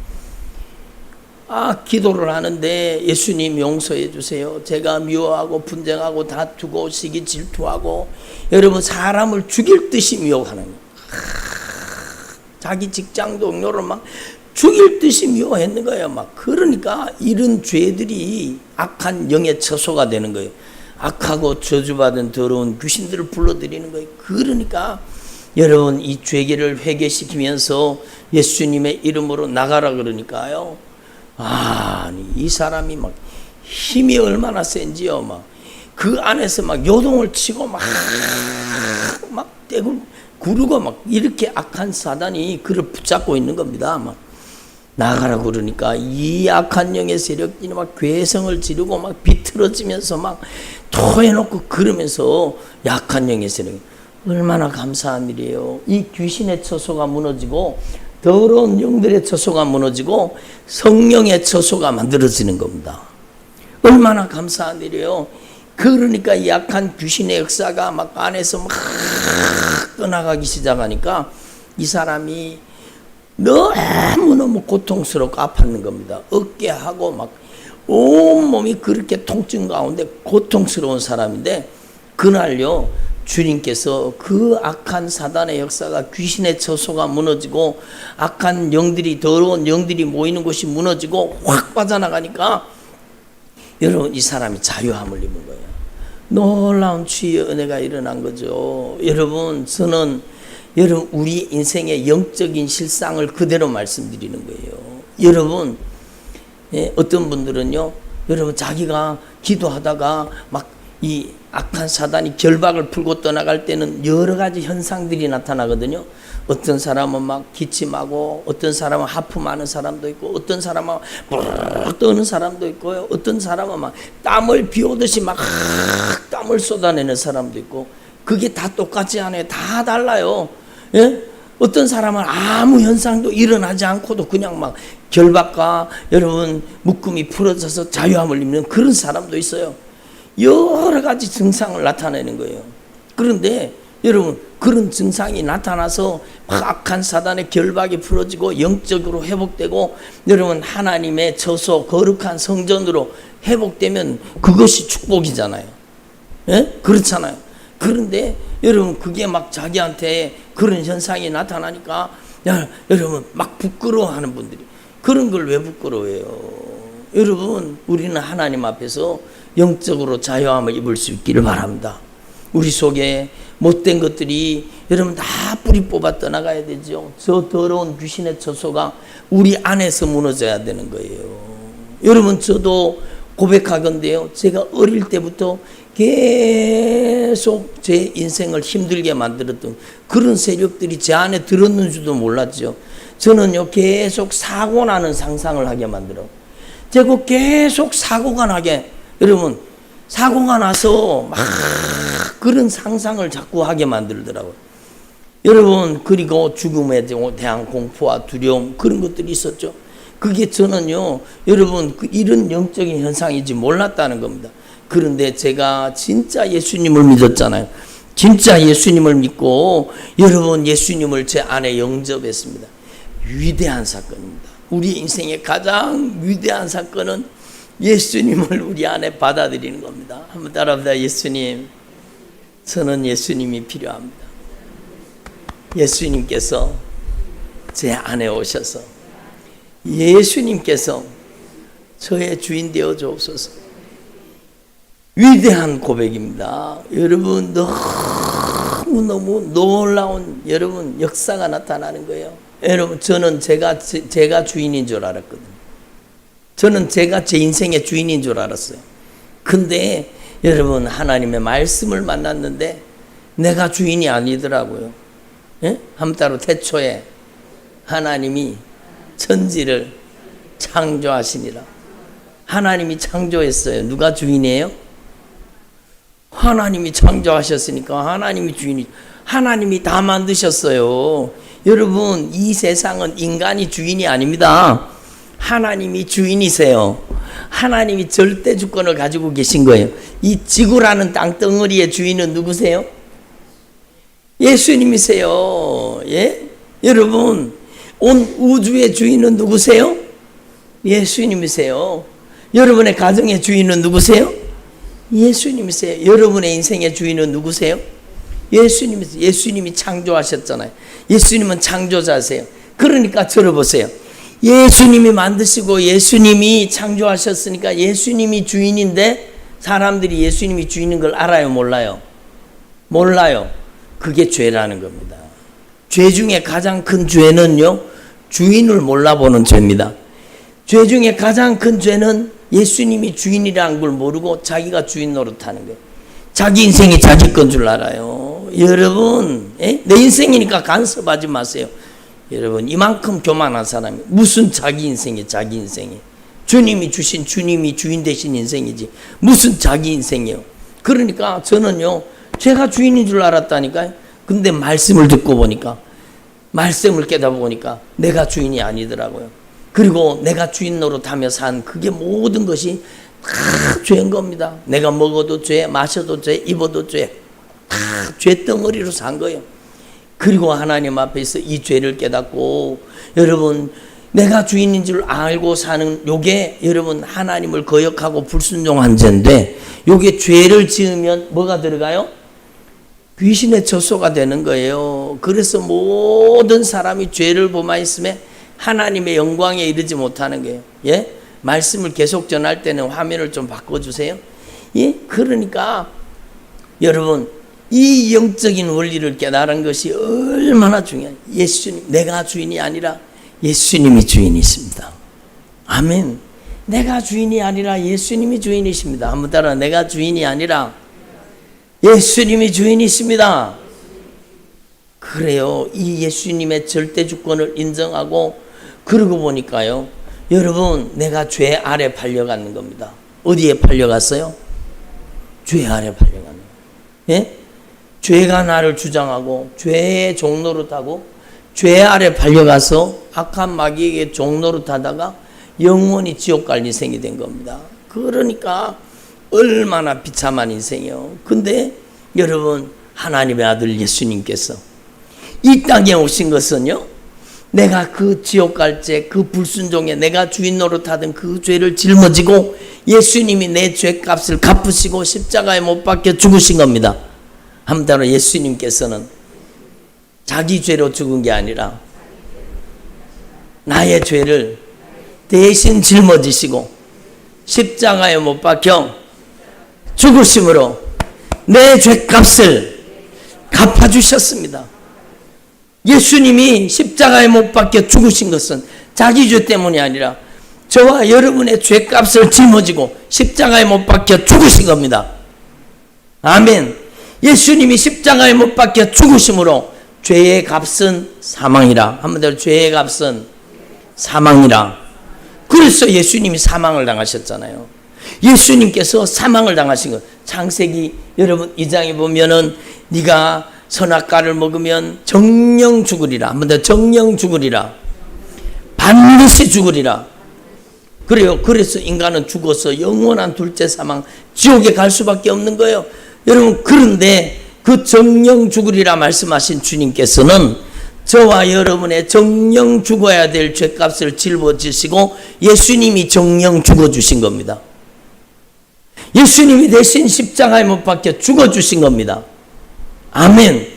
기도를 하는데 예수님 용서해 주세요. 제가 미워하고 분쟁하고 다투고 시기 질투하고 여러분 사람을 죽일 듯이 미워하는 거예요. 자기 직장 동료를 막 죽일 듯이 미워했는 거예요. 막 그러니까 이런 죄들이 악한 영의 처소가 되는 거예요. 악하고 저주받은 더러운 귀신들을 불러들이는 거예요. 그러니까 여러분 이 죄계를 회개시키면서 예수님의 이름으로 나가라 그러니까요. 이 사람이 막 힘이 얼마나 센지요. 막 그 안에서 막 요동을 치고 막 떼고 구르고 막 이렇게 악한 사단이 그를 붙잡고 있는 겁니다. 막 나가라 그러니까 이 악한 영의 세력들이 막 괴성을 지르고 막 비틀어지면서 막 토해놓고 그러면서 약한 영의 세력, 얼마나 감사한 일이에요. 이 귀신의 처소가 무너지고 더러운 영들의 처소가 무너지고 성령의 처소가 만들어지는 겁니다. 얼마나 감사한 일이에요. 그러니까 이 약한 귀신의 역사가 막 안에서 막 떠나가기 시작하니까 이 사람이 너무너무 고통스럽고 아팠는 겁니다. 어깨하고 막 온몸이 그렇게 통증 가운데 고통스러운 사람인데, 그날요 주님께서 그 악한 사단의 역사가, 귀신의 처소가 무너지고 악한 영들이, 더러운 영들이 모이는 곳이 무너지고 확 빠져나가니까 여러분 이 사람이 자유함을 입은 거예요. 놀라운 주의 은혜가 일어난 거죠. 여러분 저는 여러분 우리 인생의 영적인 실상을 그대로 말씀드리는 거예요. 여러분 어떤 분들은요, 여러분 자기가 기도하다가 막 이 악한 사단이 결박을 풀고 떠나갈 때는 여러 가지 현상들이 나타나거든요. 어떤 사람은 막 기침하고, 어떤 사람은 하품하는 사람도 있고, 어떤 사람은 막 떠는 사람도 있고요. 어떤 사람은 막 땀을 비오듯이 막 땀을 쏟아내는 사람도 있고, 그게 다 똑같지 않아요. 다 달라요. 예? 어떤 사람은 아무 현상도 일어나지 않고도 그냥 막 결박과 여러분 묶음이 풀어져서 자유함을 입는 그런 사람도 있어요. 여러 가지 증상을 나타내는 거예요. 그런데 여러분 그런 증상이 나타나서 악한 사단의 결박이 풀어지고 영적으로 회복되고 여러분 하나님의 처소 거룩한 성전으로 회복되면 그것이 축복이잖아요. 예? 그렇잖아요. 그런데 여러분 그게 막 자기한테 그런 현상이 나타나니까 여러분 막 부끄러워하는 분들이, 그런 걸 왜 부끄러워해요? 여러분 우리는 하나님 앞에서 영적으로 자유함을 입을 수 있기를 바랍니다. 우리 속에 못된 것들이 여러분 다 뿌리 뽑아 떠나가야 되죠. 저 더러운 귀신의 처소가 우리 안에서 무너져야 되는 거예요. 여러분 저도 고백하건대요, 제가 어릴 때부터 계속 제 인생을 힘들게 만들었던 그런 세력들이 제 안에 들었는 줄도 몰랐죠. 저는요 계속 사고 나는 상상을 하게 만들어. 제가 계속 사고가 나게, 여러분 사고가 나서 막 그런 상상을 자꾸 하게 만들더라고요. 여러분 그리고 죽음에 대한 공포와 두려움, 그런 것들이 있었죠. 그게 저는요 여러분 이런 영적인 현상인지 몰랐다는 겁니다. 그런데 제가 진짜 예수님을 믿었잖아요. 진짜 예수님을 믿고 여러분 예수님을 제 안에 영접했습니다. 위대한 사건입니다. 우리 인생의 가장 위대한 사건은 예수님을 우리 안에 받아들이는 겁니다. 한번 따라합니다. 예수님, 저는 예수님이 필요합니다. 예수님께서 제 안에 오셔서 예수님께서 저의 주인 되어 주옵소서. 위대한 고백입니다. 여러분 너무너무 놀라운 여러분 역사가 나타나는 거예요. 여러분 저는 제가 주인인 줄 알았거든요. 저는 제가 제 인생의 주인인 줄 알았어요. 근데 여러분 하나님의 말씀을 만났는데 내가 주인이 아니더라고요. 예? 한따로 태초에 하나님이 천지를 창조하시니라. 하나님이 창조했어요. 누가 주인이에요? 하나님이 창조하셨으니까 하나님이 주인이, 하나님이 다 만드셨어요. 여러분 이 세상은 인간이 주인이 아닙니다. 하나님이 주인이세요. 하나님이 절대 주권을 가지고 계신 거예요. 이 지구라는 땅덩어리의 주인은 누구세요? 예수님이세요. 예? 여러분, 온 우주의 주인은 누구세요? 예수님이세요. 여러분의 가정의 주인은 누구세요? 예수님이세요. 여러분의 인생의 주인은 누구세요? 예수님이세요. 예수님이 창조하셨잖아요. 예수님은 창조자세요. 그러니까 들어보세요. 예수님이 만드시고 예수님이 창조하셨으니까 예수님이 주인인데 사람들이 예수님이 주인인 걸 알아요? 몰라요? 몰라요. 그게 죄라는 겁니다. 죄 중에 가장 큰 죄는요, 주인을 몰라보는 죄입니다. 죄 중에 가장 큰 죄는 예수님이 주인이라는 걸 모르고 자기가 주인 노릇하는 거예요. 자기 인생이 자기 건 줄 알아요. 여러분, 내 인생이니까 간섭하지 마세요. 여러분, 이만큼 교만한 사람이 무슨 자기 인생이 자기 인생이, 주님이 주신, 주님이 주인 되신 인생이지 무슨 자기 인생이요. 그러니까 저는요, 제가 주인인 줄 알았다니까요. 근데 말씀을 듣고 보니까, 말씀을 깨닫보니까 내가 주인이 아니더라고요. 그리고 내가 주인 노릇하며 산 그게 모든 것이 다 죄인 겁니다. 내가 먹어도 죄, 마셔도 죄, 입어도 죄, 다 죄덩어리로 산 거예요. 그리고 하나님 앞에서 이 죄를 깨닫고, 여러분, 내가 주인인 줄 알고 사는 요게 여러분 하나님을 거역하고 불순종한 죄인데, 요게 죄를 지으면 뭐가 들어가요? 귀신의 젖소가 되는 거예요. 그래서 모든 사람이 죄를 범하였음에 하나님의 영광에 이르지 못하는 거예요. 예? 말씀을 계속 전할 때는 화면을 좀 바꿔주세요. 예? 그러니까 여러분, 이 영적인 원리를 깨달은 것이 얼마나 중요해요. 예수님, 내가 주인이 아니라 예수님이 주인이십니다. 아멘. 내가 주인이 아니라 예수님이 주인이십니다. 한번 따라, 내가 주인이 아니라 예수님이 주인이십니다. 그래요. 이 예수님의 절대 주권을 인정하고, 그러고 보니까요, 여러분, 내가 죄 아래 팔려가는 겁니다. 어디에 팔려갔어요? 죄 아래 팔려가는 거예요. 예? 죄가 나를 주장하고 죄의 종노릇하고 죄 아래 팔려가서 악한 마귀에게 종노릇하다가 영원히 지옥 갈 인생이 된 겁니다. 그러니까 얼마나 비참한 인생이요. 근데 여러분, 하나님의 아들 예수님께서 이 땅에 오신 것은요, 내가 그 지옥 갈 죄, 그 불순종에 내가 주인 노릇하던 그 죄를 짊어지고 예수님이 내 죄값을 갚으시고 십자가에 못 박혀 죽으신 겁니다. 한 따라, 예수님께서는 자기 죄로 죽은 게 아니라 나의 죄를 대신 짊어지시고 십자가에 못 박혀 죽으심으로 내 죄값을 갚아주셨습니다. 예수님이 십자가에 못 박혀 죽으신 것은 자기 죄 때문이 아니라 저와 여러분의 죄값을 짊어지고 십자가에 못 박혀 죽으신 겁니다. 아멘. 예수님이 십자가에 못 박혀 죽으심으로 죄의 값은 사망이라. 한번 더, 죄의 값은 사망이라. 그래서 예수님이 사망을 당하셨잖아요. 예수님께서 사망을 당하신 것. 창세기 여러분 2장에 보면은 네가 선악과를 먹으면 정령 죽으리라. 한번 더, 정령 죽으리라. 반드시 죽으리라. 그래요. 그래서 인간은 죽어서 영원한 둘째 사망, 지옥에 갈 수밖에 없는 거예요. 여러분, 그런데 그 정령 죽으리라 말씀하신 주님께서는 저와 여러분의 정령 죽어야 될 죄값을 짊어지시고 예수님이 정령 죽어주신 겁니다. 예수님이 대신 십자가에 못 박혀 죽어주신 겁니다. 아멘.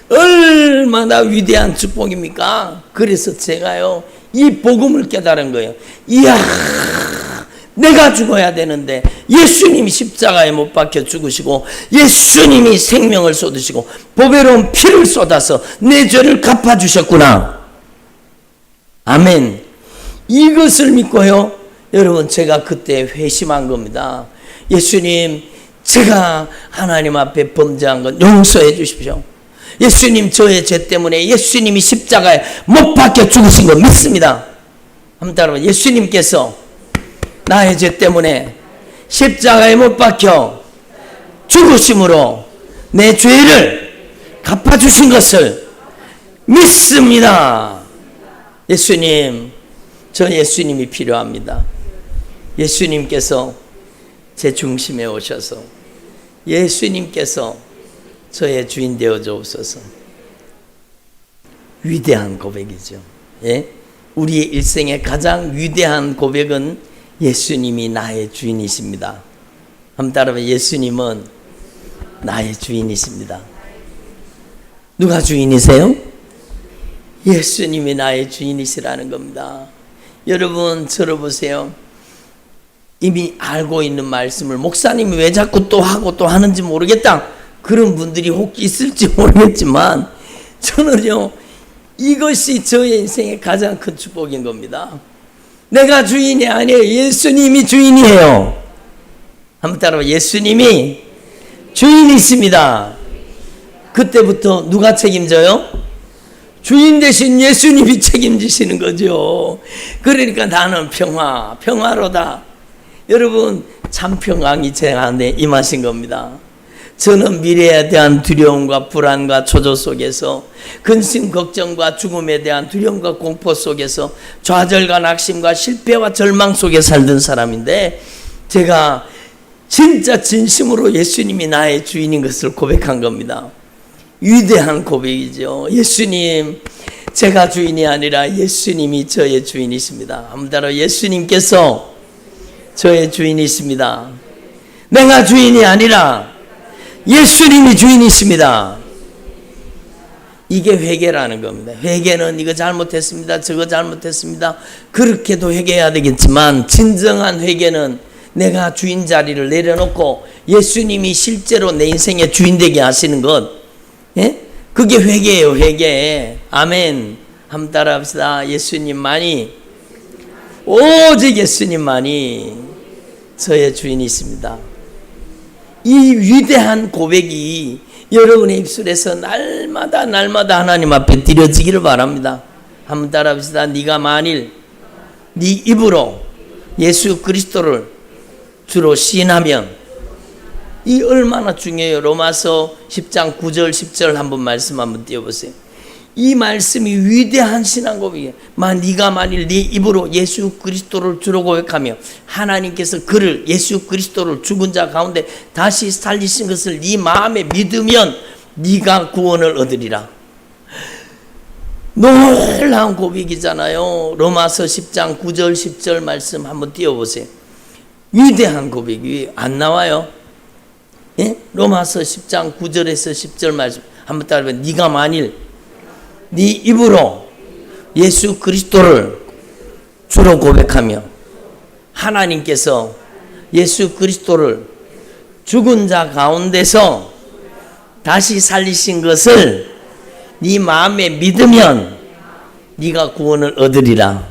얼마나 위대한 축복입니까? 그래서 제가요, 이 복음을 깨달은 거예요. 이야, 내가 죽어야 되는데 예수님이 십자가에 못 박혀 죽으시고 예수님이 생명을 쏟으시고 보배로운 피를 쏟아서 내 죄를 갚아주셨구나. 아멘. 이것을 믿고요, 여러분, 제가 그때 회심한 겁니다. 예수님, 제가 하나님 앞에 범죄한 건 용서해 주십시오. 예수님, 저의 죄 때문에 예수님이 십자가에 못 박혀 죽으신 거 믿습니다. 한번 따라봐. 예수님께서 나의 죄 때문에 십자가에 못 박혀 죽으심으로 내 죄를 갚아주신 것을 믿습니다. 예수님, 저 예수님이 필요합니다. 예수님께서 제 중심에 오셔서 예수님께서 저의 주인 되어 주옵소서. 위대한 고백이죠. 예? 우리의 일생의 가장 위대한 고백은 예수님이 나의 주인이십니다. 한번 따라봐. 예수님은 나의 주인이십니다. 누가 주인이세요? 예수님이 나의 주인이시라는 겁니다. 여러분 들어보세요. 이미 알고 있는 말씀을 목사님이 왜 자꾸 또 하고 또 하는지 모르겠다, 그런 분들이 혹 있을지 모르겠지만 저는요, 이것이 저의 인생의 가장 큰 축복인 겁니다. 내가 주인이 아니에요. 예수님이 주인이에요. 한번 따라봐. 예수님이 주인이십니다. 그때부터 누가 책임져요? 주인 대신 예수님이 책임지시는 거죠. 그러니까 나는 평화로다. 여러분, 참 평강이 제 안에 임하신 겁니다. 저는 미래에 대한 두려움과 불안과 초조 속에서, 근심 걱정과 죽음에 대한 두려움과 공포 속에서, 좌절과 낙심과 실패와 절망 속에 살던 사람인데, 제가 진짜 진심으로 예수님이 나의 주인인 것을 고백한 겁니다. 위대한 고백이죠. 예수님, 제가 주인이 아니라 예수님이 저의 주인이십니다. 한번 따라. 예수님께서 저의 주인이십니다. 내가 주인이 아니라 예수님이 주인이십니다. 이게 회개라는 겁니다. 회개는 이거 잘못했습니다, 저거 잘못했습니다, 그렇게도 회개해야 되겠지만, 진정한 회개는 내가 주인 자리를 내려놓고 예수님이 실제로 내 인생의 주인 되게 하시는 것, 예? 그게 회개예요. 회개. 아멘. 한번 따라합시다. 예수님만이, 오직 예수님만이 저의 주인이십니다. 이 위대한 고백이 여러분의 입술에서 날마다 하나님 앞에 드려지기를 바랍니다. 한번 따라합시다. 네가 만일 네 입으로 예수 그리스도를 주로 시인하면, 이 얼마나 중요해요. 로마서 10장 9절 10절 한번 말씀 한번 띄워보세요. 이 말씀이 위대한 신앙 고백이에요. 네가 만일 네 입으로 예수 그리스도를 주로 고백하며 하나님께서 그를, 예수 그리스도를 죽은 자 가운데 다시 살리신 것을 네 마음에 믿으면 네가 구원을 얻으리라. 놀라운 고백이잖아요. 로마서 10장 9절 10절 말씀 한번 띄워보세요. 위대한 고백이 안 나와요? 예? 로마서 10장 9절에서 10절 말씀 한번 따라해봐요. 네가 만일 네 입으로 예수 그리스도를 주로 고백하며 하나님께서 예수 그리스도를 죽은 자 가운데서 다시 살리신 것을 네 마음에 믿으면 네가 구원을 얻으리라.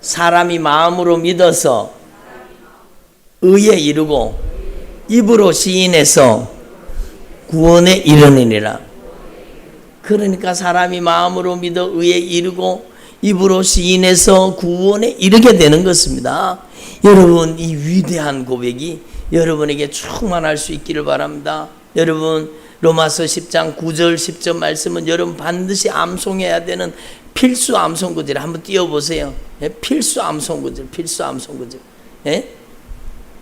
사람이 마음으로 믿어서 의에 이르고 입으로 시인해서 구원에 이르느니라. 그러니까 사람이 마음으로 믿어 의에 이르고 입으로 시인해서 구원에 이르게 되는 것입니다. 여러분, 이 위대한 고백이 여러분에게 충만할 수 있기를 바랍니다. 여러분, 로마서 10장 9절 10절 말씀은 여러분 반드시 암송해야 되는 필수 암송구절 한번 띄워보세요. 예? 필수 암송구절, 필수 암송구절. 예?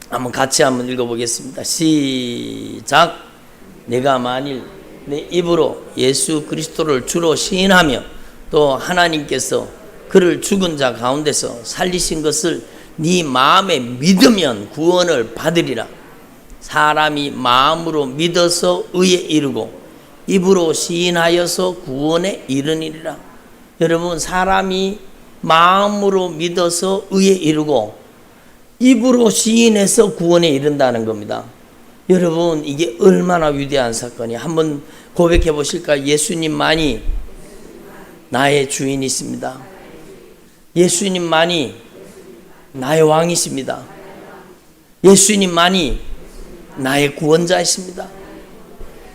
한번 같이 한번 읽어보겠습니다. 시작. 내가 만일 내 입으로 예수 그리스도를 주로 시인하며 또 하나님께서 그를 죽은 자 가운데서 살리신 것을 네 마음에 믿으면 구원을 받으리라. 사람이 마음으로 믿어서 의에 이르고 입으로 시인하여서 구원에 이르니라. 여러분, 사람이 마음으로 믿어서 의에 이르고 입으로 시인해서 구원에 이른다는 겁니다. 여러분, 이게 얼마나 위대한 사건이에요. 한번 고백해 보실까요? 예수님만이 나의 주인이십니다. 예수님만이 나의 왕이십니다. 예수님만이 나의 구원자이십니다.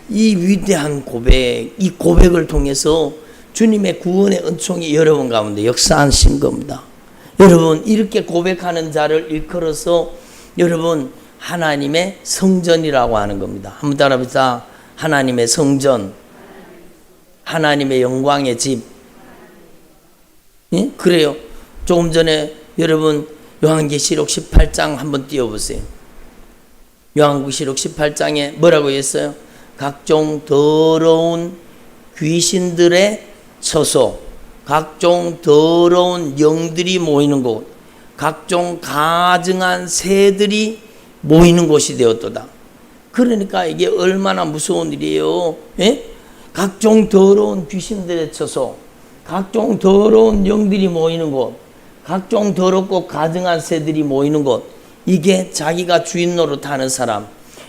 이 위대한 고백, 이 고백을 통해서 주님의 구원의 은총이 여러분 가운데 역사하신 겁니다. 여러분, 이렇게 고백하는 자를 일컬어서 여러분 하나님의 성전이라고 하는 겁니다. 한번 따라합시다. 하나님의 성전, 하나님의 영광의 집. 예? 그래요. 조금 전에 여러분 요한계시록 18장 한번 띄워보세요. 요한계시록 18장에 뭐라고 했어요? 각종 더러운 귀신들의 처소, 각종 더러운 영들이 모이는 곳, 각종 가증한 새들이 모이는 곳이 되었도다. 그러니까 이게 얼마나 무서운 일이에요. 예? 각종 더러운 귀신들의 처소, 각종 더러운 영들이 모이는 곳, 각종 더럽고 가증한 새들이 모이는 곳, 이게 자기가 주인 노릇하는 사람.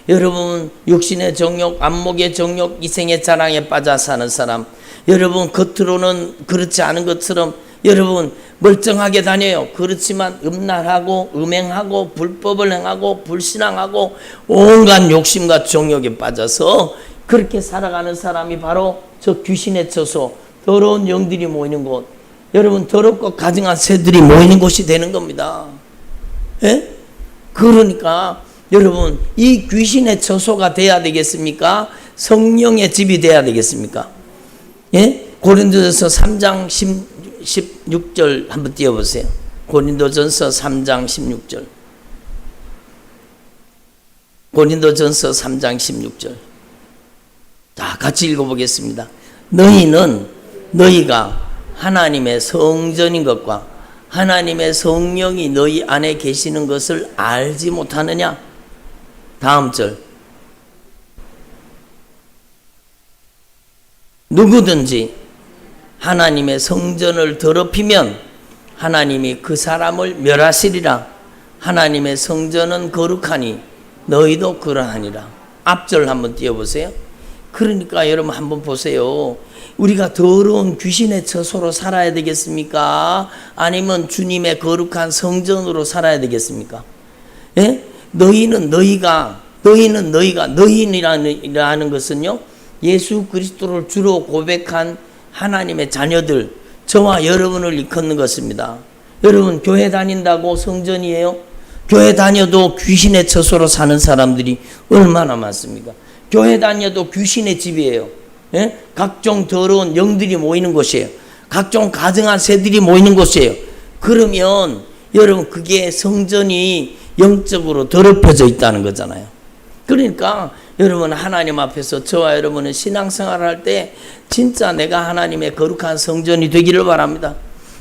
여러분, 육신의 정욕, 안목의 정욕, 이생의 자랑에 빠져 사는 사람. 여러분, 겉으로는 그렇지 않은 것처럼 여러분 멀쩡하게 다녀요. 그렇지만 음란하고 음행하고 불법을 행하고 불신앙하고 온갖 욕심과 정욕에 빠져서 그렇게 살아가는 사람이 바로 저 귀신의 처소, 더러운 영들이 모이는 곳, 여러분 더럽고 가증한 새들이 모이는 곳이 되는 겁니다. 예? 그러니까 여러분, 이 귀신의 처소가 돼야 되겠습니까? 성령의 집이 돼야 되겠습니까? 예? 고린도전서 3장 16절 한번 띄워보세요. 고린도전서 3장 16절. 고린도전서 3장 16절. 자, 같이 읽어보겠습니다. 너희가 하나님의 성전인 것과 하나님의 성령이 너희 안에 계시는 것을 알지 못하느냐? 다음 절. 누구든지 하나님의 성전을 더럽히면 하나님이 그 사람을 멸하시리라. 하나님의 성전은 거룩하니 너희도 그러하니라. 앞절 한번 띄워보세요. 그러니까 여러분 한번 보세요. 우리가 더러운 귀신의 처소로 살아야 되겠습니까? 아니면 주님의 거룩한 성전으로 살아야 되겠습니까? 예? 너희는이라는 것은요, 예수 그리스도를 주로 고백한 하나님의 자녀들, 저와 여러분을 일컫는 것입니다. 여러분, 교회 다닌다고 성전이에요? 교회 다녀도 귀신의 처소로 사는 사람들이 얼마나 많습니까? 교회 다녀도 귀신의 집이에요. 예? 각종 더러운 영들이 모이는 곳이에요. 각종 가증한 새들이 모이는 곳이에요. 그러면 여러분, 그게 성전이 영적으로 더럽혀져 있다는 거잖아요. 그러니까 여러분, 하나님 앞에서 저와 여러분은 신앙생활을 할 때 진짜 내가 하나님의 거룩한 성전이 되기를 바랍니다.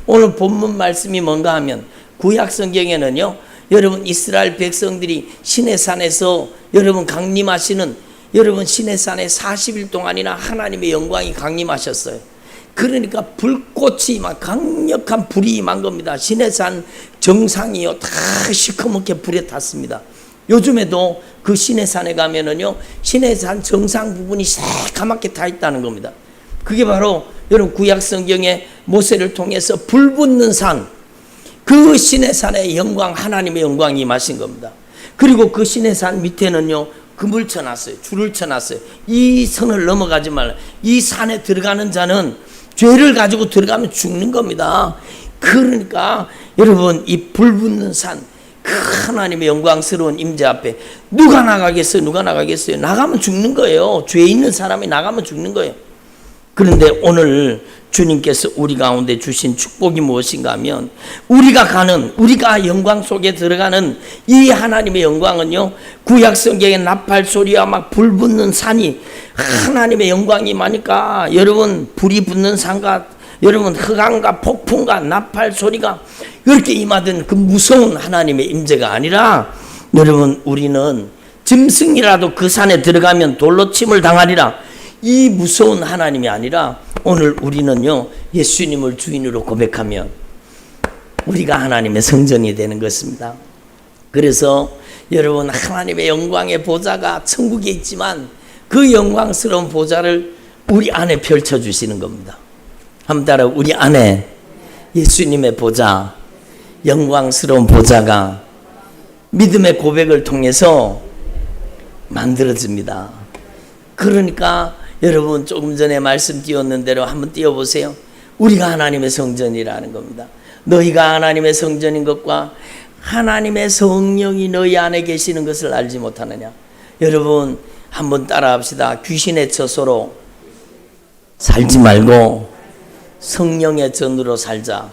오늘 본문 말씀이 뭔가 하면 구약 성경에는요, 여러분 이스라엘 백성들이 시내산에서 여러분 강림하시는, 여러분 시내산에 40일 동안이나 하나님의 영광이 강림하셨어요. 그러니까 불꽃이 막 강력한 불이 임한 겁니다. 시내산 정상이요 다 시커멓게 불에 탔습니다. 요즘에도 그 시내산에 가면은요, 시내산 정상 부분이 새까맣게 타 있다는 겁니다. 그게 바로 여러분 구약 성경에 모세를 통해서 불 붙는 산, 그 시내산의 영광, 하나님의 영광이 임하신 겁니다. 그리고 그 시내산 밑에는요, 금을 쳐놨어요. 줄을 쳐놨어요. 이 선을 넘어가지 말라. 이 산에 들어가는 자는 죄를 가지고 들어가면 죽는 겁니다. 그러니까 여러분, 이 불 붙는 산, 그 하나님의 영광스러운 임재 앞에 누가 나가겠어요? 누가 나가겠어요? 나가면 죽는 거예요. 죄 있는 사람이 나가면 죽는 거예요. 그런데 오늘 주님께서 우리 가운데 주신 축복이 무엇인가 하면, 우리가 영광 속에 들어가는 이 하나님의 영광은요, 구약 성경의 나팔 소리와 막 불 붙는 산이 하나님의 영광이 많으니까, 여러분 불이 붙는 산과 여러분 흑암과 폭풍과 나팔 소리가 이렇게 임하던 그 무서운 하나님의 임재가 아니라, 여러분 우리는 짐승이라도 그 산에 들어가면 돌로 침을 당하리라, 이 무서운 하나님이 아니라 오늘 우리는요, 예수님을 주인으로 고백하면 우리가 하나님의 성전이 되는 것입니다. 그래서 여러분, 하나님의 영광의 보좌가 천국에 있지만 그 영광스러운 보좌를 우리 안에 펼쳐주시는 겁니다. 한번 따라, 우리 안에 예수님의 보좌, 영광스러운 보좌가 믿음의 고백을 통해서 만들어집니다. 그러니까 여러분, 조금 전에 말씀 띄웠는 대로 한번 띄워보세요. 우리가 하나님의 성전이라는 겁니다. 너희가 하나님의 성전인 것과 하나님의 성령이 너희 안에 계시는 것을 알지 못하느냐. 여러분 한번 따라합시다. 귀신의 처소로 살지 말고 성령의 전으로 살자.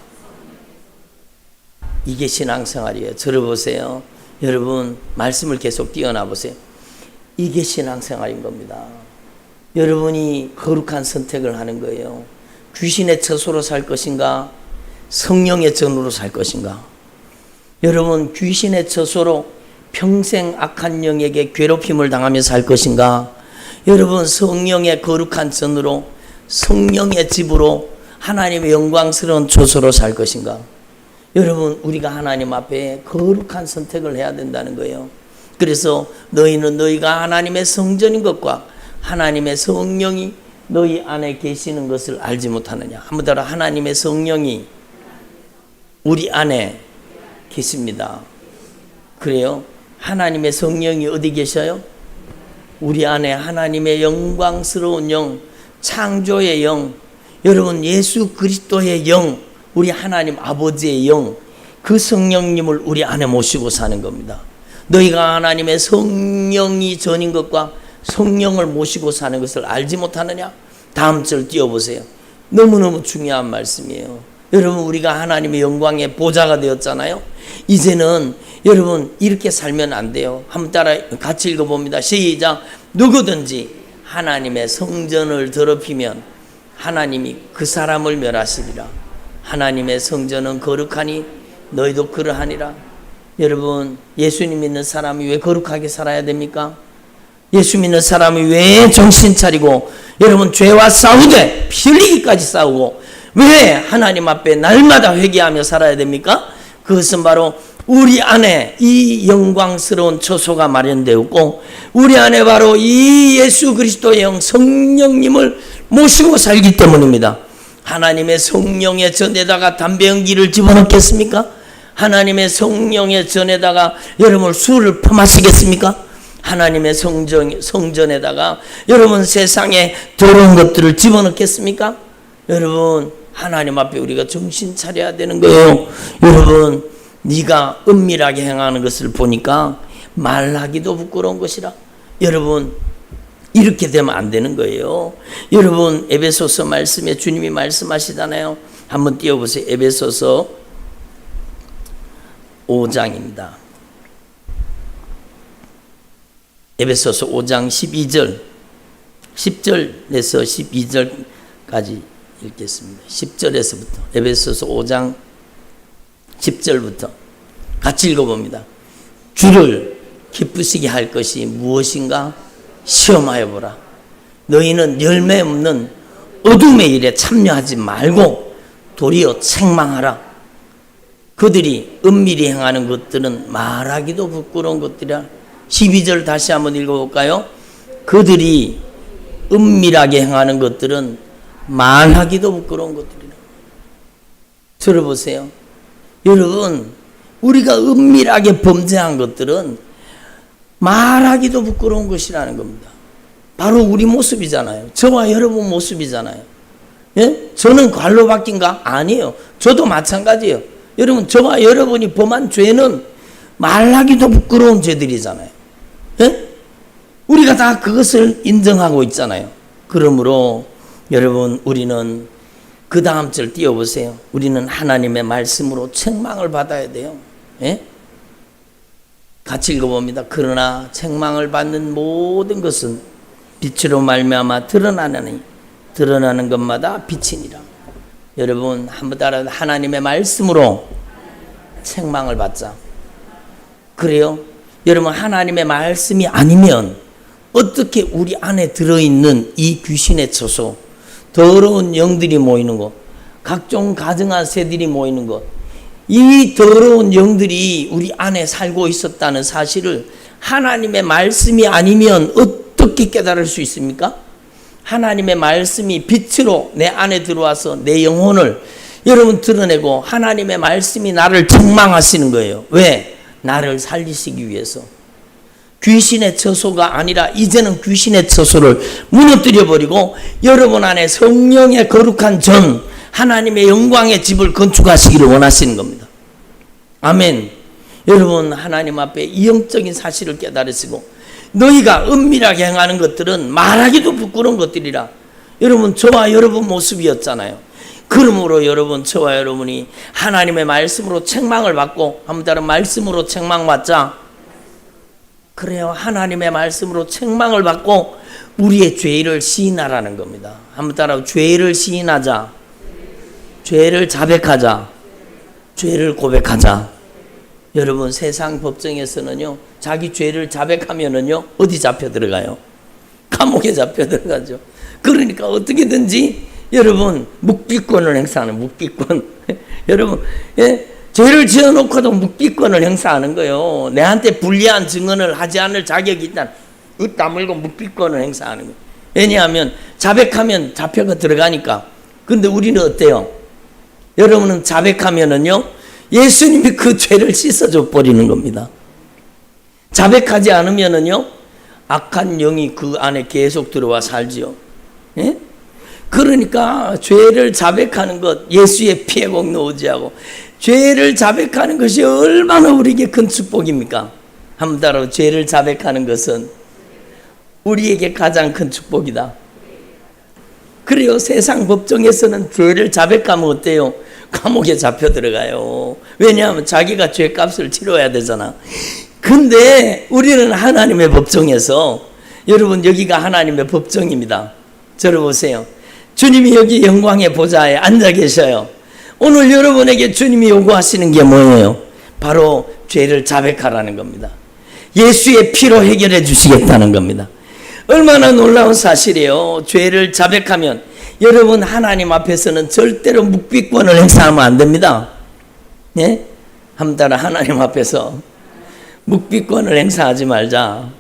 이게 신앙생활이에요. 들어보세요. 여러분 말씀을 계속 띄워놔 보세요. 이게 신앙생활인 겁니다. 여러분이 거룩한 선택을 하는 거예요. 귀신의 처소로 살 것인가? 성령의 전으로 살 것인가? 여러분, 귀신의 처소로 평생 악한 영에게 괴롭힘을 당하며 살 것인가? 여러분, 성령의 거룩한 전으로, 성령의 집으로, 하나님의 영광스러운 처소로 살 것인가? 여러분, 우리가 하나님 앞에 거룩한 선택을 해야 된다는 거예요. 그래서 너희는 너희가 하나님의 성전인 것과 하나님의 성령이 너희 안에 계시는 것을 알지 못하느냐. 한번 따라, 하나님의 성령이 우리 안에 계십니다. 그래요? 하나님의 성령이 어디 계셔요? 우리 안에 하나님의 영광스러운 영, 창조의 영, 여러분 예수 그리스도의 영, 우리 하나님 아버지의 영, 그 성령님을 우리 안에 모시고 사는 겁니다. 너희가 하나님의 성령이 전인 것과 성령을 모시고 사는 것을 알지 못하느냐? 다음 절 띄워보세요. 너무너무 중요한 말씀이에요. 여러분, 우리가 하나님의 영광의 보좌가 되었잖아요. 이제는 여러분 이렇게 살면 안 돼요. 한번 따라 같이 읽어봅니다. 시작. 누구든지 하나님의 성전을 더럽히면 하나님이 그 사람을 멸하시리라. 하나님의 성전은 거룩하니 너희도 그러하니라. 여러분, 예수님 믿는 사람이 왜 거룩하게 살아야 됩니까? 예수 믿는 사람이 왜 정신 차리고 여러분 죄와 싸우되 피 흘리기까지 싸우고 왜 하나님 앞에 날마다 회개하며 살아야 됩니까? 그것은 바로 우리 안에 이 영광스러운 처소가 마련되었고 우리 안에 바로 이 예수 그리스도의 영 성령님을 모시고 살기 때문입니다. 하나님의 성령의 전에다가 담배 연기를 집어넣겠습니까? 하나님의 성령의 전에다가 여러분 술을 퍼마시겠습니까? 하나님의 성전에다가 여러분 세상에 더러운 것들을 집어넣겠습니까? 여러분, 하나님 앞에 우리가 정신 차려야 되는 거예요. 여러분, 네가 은밀하게 행하는 것을 보니까 말하기도 부끄러운 것이라. 여러분, 이렇게 되면 안 되는 거예요. 여러분, 에베소서 말씀에 주님이 말씀하시잖아요. 한번 띄워보세요. 에베소서 5장입니다. 에베소서 5장 12절 10절에서 12절까지 읽겠습니다. 10절에서부터 에베소서 5장 10절부터 같이 읽어봅니다. 주를 기쁘시게 할 것이 무엇인가 시험하여 보라. 너희는 열매 없는 어둠의 일에 참여하지 말고 도리어 책망하라. 그들이 은밀히 행하는 것들은 말하기도 부끄러운 것들이라. 12절 다시 한번 읽어볼까요? 그들이 은밀하게 행하는 것들은 말하기도 부끄러운 것들이라. 들어보세요. 여러분, 우리가 은밀하게 범죄한 것들은 말하기도 부끄러운 것이라는 겁니다. 바로 우리 모습이잖아요. 저와 여러분 모습이잖아요. 예? 저는 관로 바뀐가? 아니에요. 저도 마찬가지예요. 여러분, 저와 여러분이 범한 죄는 말하기도 부끄러운 죄들이잖아요. 예? 우리가 다 그것을 인정하고 있잖아요. 그러므로 여러분, 우리는 그 다음 절 띄워보세요. 우리는 하나님의 말씀으로 책망을 받아야 돼요. 예? 같이 읽어봅니다. 그러나 책망을 받는 모든 것은 빛으로 말미암아 드러나는 것마다 빛이니라. 여러분, 한번 따라 하나님의 말씀으로 책망을 받자. 그래요? 여러분, 하나님의 말씀이 아니면 어떻게 우리 안에 들어있는 이 귀신의 처소, 더러운 영들이 모이는 것, 각종 가증한 새들이 모이는 것, 이 더러운 영들이 우리 안에 살고 있었다는 사실을 하나님의 말씀이 아니면 어떻게 깨달을 수 있습니까? 하나님의 말씀이 빛으로 내 안에 들어와서 내 영혼을 여러분 드러내고 하나님의 말씀이 나를 책망하시는 거예요. 왜? 나를 살리시기 위해서. 귀신의 처소가 아니라 이제는 귀신의 처소를 무너뜨려 버리고 여러분 안에 성령의 거룩한 전, 하나님의 영광의 집을 건축하시기를 원하시는 겁니다. 아멘. 여러분, 하나님 앞에 이 영적인 사실을 깨달으시고 너희가 은밀하게 행하는 것들은 말하기도 부끄러운 것들이라. 여러분, 저와 여러분 모습이었잖아요. 그러므로 여러분, 저와 여러분이 하나님의 말씀으로 책망을 받고, 한번 따라 말씀으로 책망받자. 그래요. 하나님의 말씀으로 책망을 받고 우리의 죄를 시인하라는 겁니다. 한번 따라 죄를 시인하자. 죄를 자백하자. 죄를 고백하자. 여러분 세상 법정에서는요, 자기 죄를 자백하면은요, 어디 잡혀 들어가요? 감옥에 잡혀 들어가죠. 그러니까 어떻게든지 여러분 묵비권을 행사하는 묵비권. 여러분, 예? 죄를 지어놓고도 묵비권을 행사하는 거예요. 내한테 불리한 증언을 하지 않을 자격이 있다. 입 다물고 묵비권을 행사하는 거예요. 왜냐하면 자백하면 잡혀가 들어가니까. 근데 우리는 어때요? 여러분은 자백하면은요, 예수님이 그 죄를 씻어줘 버리는 겁니다. 자백하지 않으면은요, 악한 영이 그 안에 계속 들어와 살지요. 예? 그러니까 죄를 자백하는 것, 예수의 피에 공로 의지하고 죄를 자백하는 것이 얼마나 우리에게 큰 축복입니까? 한번 따라, 죄를 자백하는 것은 우리에게 가장 큰 축복이다. 그래요. 세상 법정에서는 죄를 자백하면 어때요? 감옥에 잡혀 들어가요. 왜냐하면 자기가 죄값을 치러야 되잖아. 근데 우리는 하나님의 법정에서, 여러분 여기가 하나님의 법정입니다. 저를 보세요. 주님이 여기 영광의 보좌에 앉아 계셔요. 오늘 여러분에게 주님이 요구하시는 게 뭐예요? 바로 죄를 자백하라는 겁니다. 예수의 피로 해결해 주시겠다는 겁니다. 얼마나 놀라운 사실이에요. 죄를 자백하면 여러분 하나님 앞에서는 절대로 묵비권을 행사하면 안 됩니다. 예? 한 따라 하나님 앞에서 묵비권을 행사하지 말자.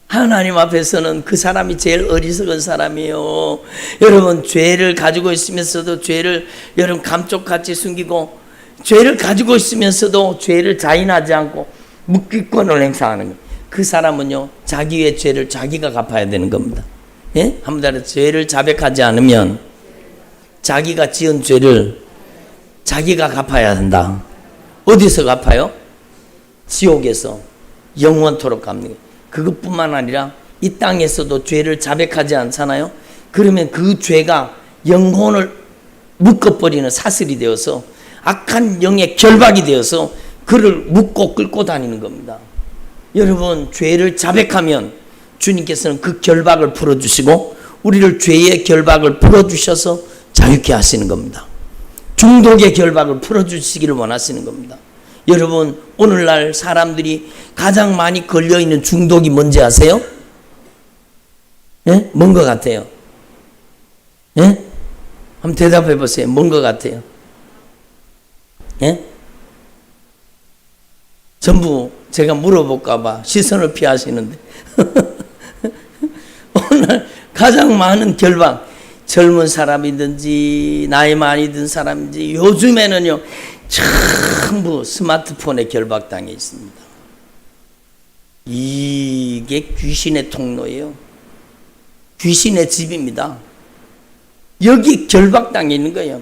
하나님 앞에서는 그 사람이 제일 어리석은 사람이에요. 여러분 죄를 가지고 있으면서도 죄를 여러분 감쪽같이 숨기고, 죄를 가지고 있으면서도 죄를 자인하지 않고 묵비권을 행사하는 거예요. 그 사람은요, 자기의 죄를 자기가 갚아야 되는 겁니다. 예? 한 번 더, 죄를 자백하지 않으면 자기가 지은 죄를 자기가 갚아야 한다. 어디서 갚아요? 지옥에서 영원토록 갚는 거예요. 그것뿐만 아니라 이 땅에서도 죄를 자백하지 않잖아요. 그러면 그 죄가 영혼을 묶어버리는 사슬이 되어서 악한 영의 결박이 되어서 그를 묶고 끌고 다니는 겁니다. 여러분 죄를 자백하면 주님께서는 그 결박을 풀어주시고 우리를 죄의 결박을 풀어주셔서 자유케 하시는 겁니다. 중독의 결박을 풀어주시기를 원하시는 겁니다. 여러분 오늘날 사람들이 가장 많이 걸려있는 중독이 뭔지 아세요? 예? 뭔 것 같아요? 예? 한번 대답해 보세요. 뭔 것 같아요? 예? 전부 제가 물어볼까 봐 시선을 피하시는데 오늘 가장 많은 결박, 젊은 사람이든지 나이 많이 든 사람인지 요즘에는요 전부 스마트폰에 결박당해 있습니다. 이게 귀신의 통로예요. 귀신의 집입니다. 여기 결박당해 있는 거예요.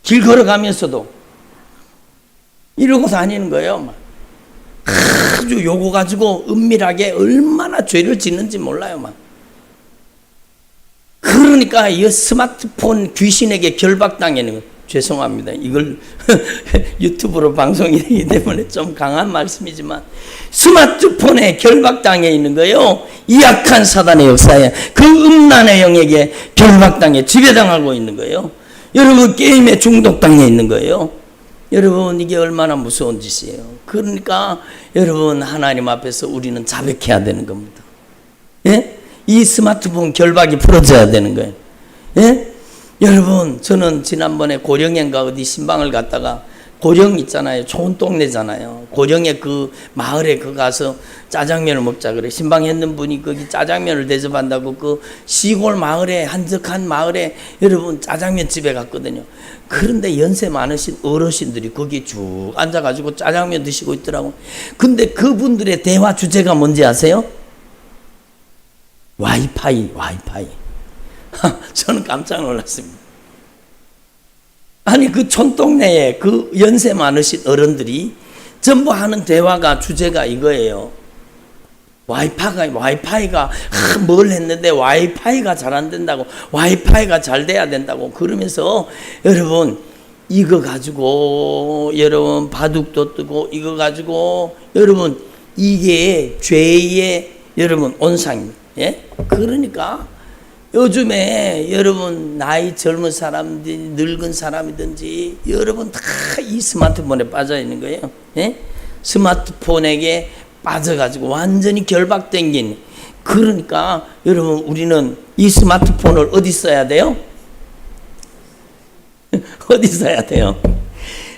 길 걸어가면서도 이러고 다니는 거예요. 아주 요거 가지고 은밀하게 얼마나 죄를 짓는지 몰라요. 막. 그러니까 이 스마트폰 귀신에게 결박당해 있는 거예요. 죄송합니다. 이걸 유튜브로 방송이 되기 때문에 좀 강한 말씀이지만 스마트폰에 결박당해 있는 거예요. 이 악한 사단의 역사에 그 음란의 영에게 결박당해 지배당하고 있는 거예요. 여러분 게임에 중독당해 있는 거예요. 여러분 이게 얼마나 무서운 짓이에요. 그러니까 여러분 하나님 앞에서 우리는 자백해야 되는 겁니다. 예? 이 스마트폰 결박이 풀어져야 되는 거예요. 예? 여러분 저는 지난번에 고령인가 어디 신방을 갔다가 고령 있잖아요. 좋은 동네잖아요. 고령에 그 마을에 그 가서 짜장면을 먹자 그래. 신방했는 분이 거기 짜장면을 대접한다고 그 시골 마을에 한적한 마을에 여러분 짜장면 집에 갔거든요. 그런데 연세 많으신 어르신들이 거기 쭉 앉아가지고 짜장면 드시고 있더라고. 근데 그분들의 대화 주제가 뭔지 아세요? 와이파이. 저는 깜짝 놀랐습니다. 아니 그 촌동네에 그 연세 많으신 어른들이 전부 하는 대화가 주제가 이거예요. 와이파이가 뭘 했는데 와이파이가 잘 안 된다고, 와이파이가 잘 돼야 된다고 그러면서 여러분 이거 가지고 여러분 바둑도 뜨고 이거 가지고 여러분 이게 죄의 여러분 온상입니다. 예? 그러니까 요즘에 여러분 나이 젊은 사람든지 늙은 사람이든지 여러분 다 이 스마트폰에 빠져 있는 거예요. 예? 스마트폰에게 빠져가지고 완전히 결박된. 그러니까 여러분 우리는 이 스마트폰을 어디 써야 돼요? 어디 써야 돼요?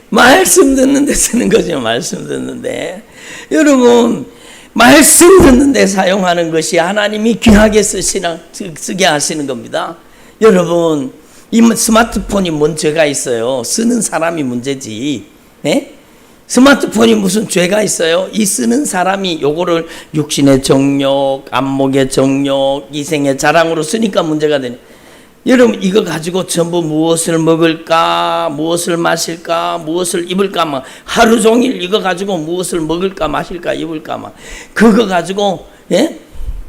말씀 듣는 데 쓰는 거죠. 말씀 듣는데. 여러분 말씀 듣는데 사용하는 것이 하나님이 귀하게 쓰게 하시는 겁니다. 여러분 이 스마트폰이 뭔 죄가 있어요? 쓰는 사람이 문제지. 네? 스마트폰이 무슨 죄가 있어요? 이 쓰는 사람이 요거를 육신의 정욕, 안목의 정욕, 이생의 자랑으로 쓰니까 문제가 되네. 여러분 이거 가지고 전부 무엇을 먹을까, 무엇을 마실까, 무엇을 입을까 막 하루 종일 이거 가지고 무엇을 먹을까, 마실까, 입을까 막 그거 가지고 예?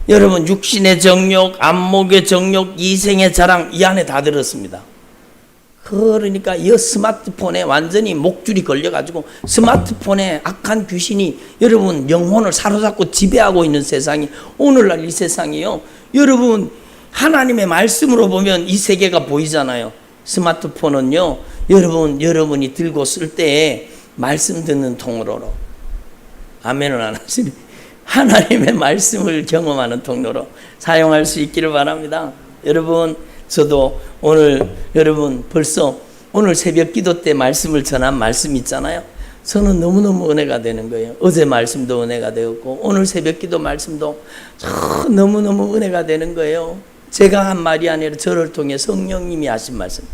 여러분 육신의 정욕, 안목의 정욕, 이생의 자랑 이 안에 다 들었습니다. 그러니까 이 스마트폰에 완전히 목줄이 걸려가지고 스마트폰에 악한 귀신이 여러분 영혼을 사로잡고 지배하고 있는 세상이 오늘날 이 세상이에요. 여러분 하나님의 말씀으로 보면 이 세계가 보이잖아요. 스마트폰은요 여러분이 들고 쓸 때에 말씀 듣는 통로로 아멘을 안 하시니 하나님의 말씀을 경험하는 통로로 사용할 수 있기를 바랍니다. 여러분 저도 오늘 여러분 벌써 오늘 새벽 기도 때 말씀을 전한 말씀 있잖아요. 저는 너무너무 은혜가 되는 거예요. 어제 말씀도 은혜가 되었고 오늘 새벽 기도 말씀도 너무너무 은혜가 되는 거예요. 제가 한 말이 아니라 저를 통해 성령님이 하신 말씀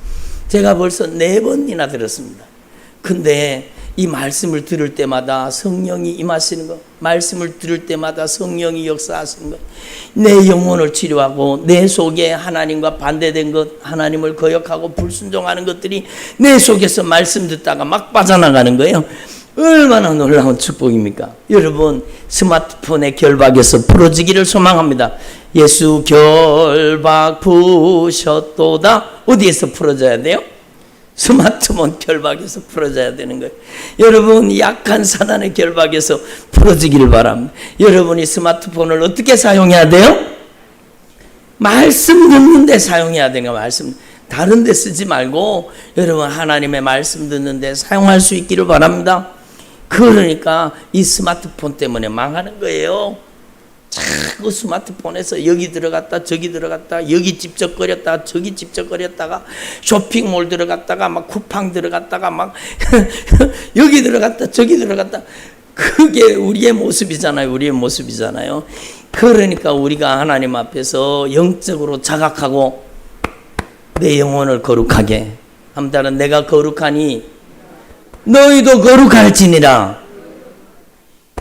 제가 벌써 4번이나 들었습니다. 근데 이 말씀을 들을 때마다 성령이 임하시는 것, 말씀을 들을 때마다 성령이 역사하시는 것, 내 영혼을 치료하고 내 속에 하나님과 반대된 것, 하나님을 거역하고 불순종하는 것들이 내 속에서 말씀 듣다가 막 빠져나가는 거예요. 얼마나 놀라운 축복입니까? 여러분 스마트폰의 결박에서 풀어지기를 소망합니다. 예수 결박 푸셨도다. 어디에서 풀어져야 돼요? 스마트폰 결박에서 풀어져야 되는 거예요. 여러분 약한 사단의 결박에서 풀어지기를 바랍니다. 여러분이 스마트폰을 어떻게 사용해야 돼요? 말씀 듣는데 사용해야 되는 거예요. 말씀 다른 데 쓰지 말고 여러분 하나님의 말씀 듣는데 사용할 수 있기를 바랍니다. 그러니까 이 스마트폰 때문에 망하는 거예요. 자꾸 스마트폰에서 여기 들어갔다 저기 들어갔다 여기 집적거렸다 저기 집적거렸다가 쇼핑몰 들어갔다가 막 쿠팡 들어갔다가 막 여기 들어갔다 저기 들어갔다 그게 우리의 모습이잖아요. 우리의 모습이잖아요. 그러니까 우리가 하나님 앞에서 영적으로 자각하고 내 영혼을 거룩하게 함따라 내가 거룩하니 너희도 거룩할지니라.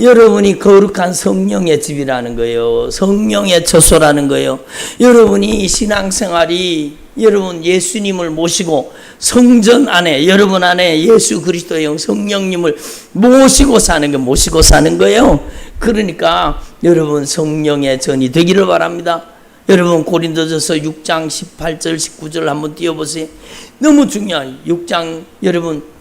여러분이 거룩한 성령의 집이라는 거예요. 성령의 처소라는 거예요. 여러분이 신앙생활이 여러분 예수님을 모시고 성전 안에 여러분 안에 예수 그리스도의 영 성령님을 모시고 사는 거예요. 그러니까 여러분 성령의 전이 되기를 바랍니다. 여러분 고린도전서 6장 18절 19절 한번 띄워보세요. 너무 중요한 6장 여러분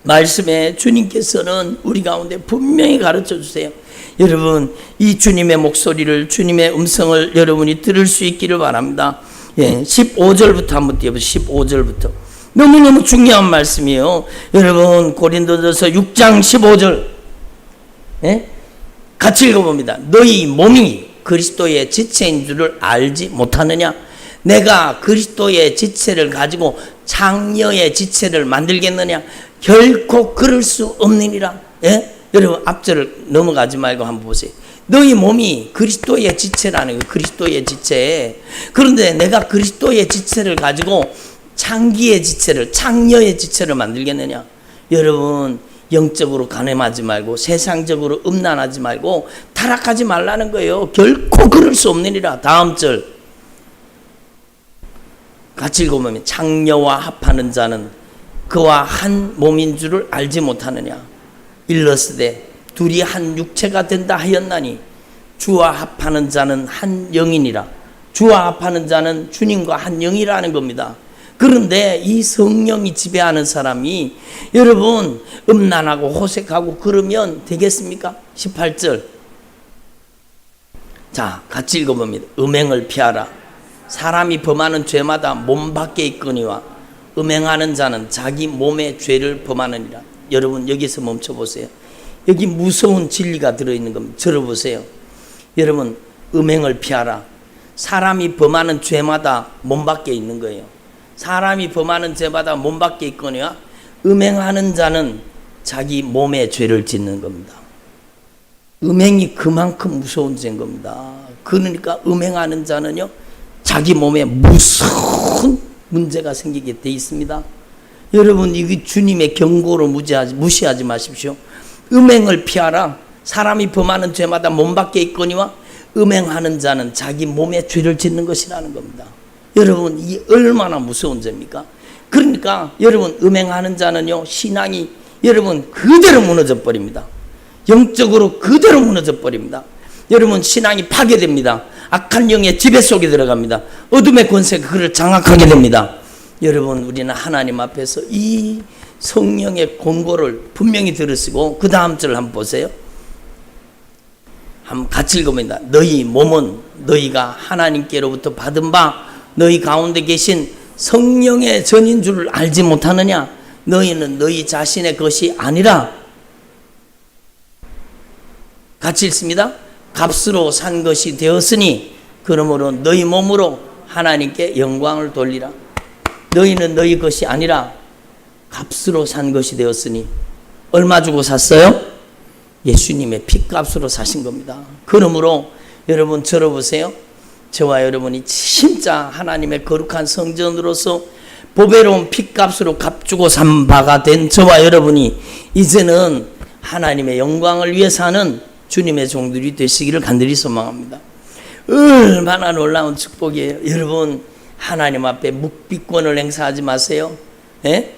말씀에 주님께서는 우리 가운데 분명히 가르쳐 주세요. 여러분 이 주님의 목소리를 주님의 음성을 여러분이 들을 수 있기를 바랍니다. 15절부터 한번 띄워보세요. 15절부터 너무너무 중요한 말씀이에요. 여러분 고린도전서 6장 15절 같이 읽어봅니다. 너희 몸이 그리스도의 지체인 줄을 알지 못하느냐? 내가 그리스도의 지체를 가지고 장녀의 지체를 만들겠느냐? 결코 그럴 수 없느니라. 여러분 앞절을 넘어가지 말고 한번 보세요. 너희 몸이 그리스도의 지체라는 거예요. 그리스도의 지체. 그런데 내가 그리스도의 지체를 가지고 창기의 지체를 창녀의 지체를 만들겠느냐? 여러분 영적으로 간음하지 말고 세상적으로 음란하지 말고 타락하지 말라는 거예요. 결코 그럴 수 없느니라. 다음 절 같이 읽어보면 창녀와 합하는 자는 그와 한 몸인 줄을 알지 못하느냐. 일러스되 둘이 한 육체가 된다 하였나니 주와 합하는 자는 한 영이니라. 주와 합하는 자는 주님과 한 영이라는 겁니다. 그런데 이 성령이 지배하는 사람이 여러분 음란하고 호색하고 그러면 되겠습니까? 18절 자 같이 읽어봅니다. 음행을 피하라. 사람이 범하는 죄마다 몸 밖에 있거니와 음행하는 자는 자기 몸의 죄를 범하느니라. 여러분 여기서 멈춰보세요. 여기 무서운 진리가 들어있는 겁니다. 들어보세요. 여러분 음행을 피하라. 사람이 범하는 죄마다 몸 밖에 있는 거예요. 사람이 범하는 죄마다 몸 밖에 있거니와 음행하는 자는 자기 몸에 죄를 짓는 겁니다. 음행이 그만큼 무서운 죄인 겁니다. 그러니까 음행하는 자는요 자기 몸에 무서운 문제가 생기게 돼 있습니다. 여러분 이게 주님의 경고로 무시하지 마십시오. 음행을 피하라. 사람이 범하는 죄마다 몸 밖에 있거니와 음행하는 자는 자기 몸에 죄를 짓는 것이라는 겁니다. 여러분 이 얼마나 무서운 죄입니까? 그러니까 여러분 음행하는 자는요 신앙이 여러분 그대로 무너져 버립니다. 영적으로 그대로 무너져 버립니다. 여러분 신앙이 파괴됩니다. 악한 영의 지배 속에 들어갑니다. 어둠의 권세가 그를 장악하게 됩니다. 여러분 우리는 하나님 앞에서 이 성령의 권고를 분명히 들으시고 그 다음 절을 한번 보세요. 한번 같이 읽어봅니다. 너희 몸은 너희가 하나님께로부터 받은 바 너희 가운데 계신 성령의 전인 줄을 알지 못하느냐? 너희는 너희 자신의 것이 아니라 같이 읽습니다. 값으로 산 것이 되었으니 그러므로 너희 몸으로 하나님께 영광을 돌리라. 너희는 너희 것이 아니라 값으로 산 것이 되었으니 얼마 주고 샀어요? 예수님의 피값으로 사신 겁니다. 그러므로 여러분 들어보세요. 저와 여러분이 진짜 하나님의 거룩한 성전으로서 보배로운 피값으로 값주고 산 바가 된 저와 여러분이 이제는 하나님의 영광을 위해 사는 주님의 종들이 되시기를 간절히 소망합니다. 얼마나 놀라운 축복이에요. 여러분 하나님 앞에 묵비권을 행사하지 마세요. 예?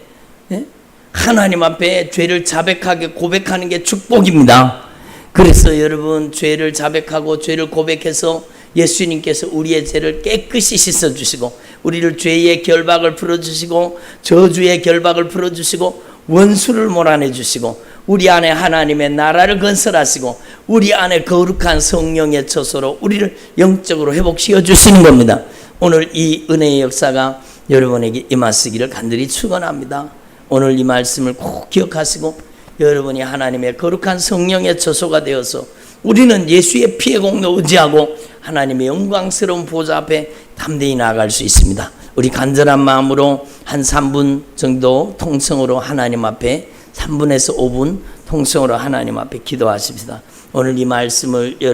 예? 하나님 앞에 죄를 자백하게 고백하는 게 축복입니다. 그래서 여러분 죄를 자백하고 죄를 고백해서 예수님께서 우리의 죄를 깨끗이 씻어주시고 우리를 죄의 결박을 풀어주시고 저주의 결박을 풀어주시고 원수를 몰아내주시고 우리 안에 하나님의 나라를 건설하시고 우리 안에 거룩한 성령의 처소로 우리를 영적으로 회복시켜 주시는 겁니다. 오늘 이 은혜의 역사가 여러분에게 임하시기를 간절히 축원합니다. 오늘 이 말씀을 꼭 기억하시고 여러분이 하나님의 거룩한 성령의 처소가 되어서 우리는 예수의 피의 공로 의지하고 하나님의 영광스러운 보좌 앞에 담대히 나아갈 수 있습니다. 우리 간절한 마음으로 한 3분 정도 통성으로 하나님 앞에 3분에서 5분 통성으로 하나님 앞에 기도하십시다. 오늘 이 말씀을 여러분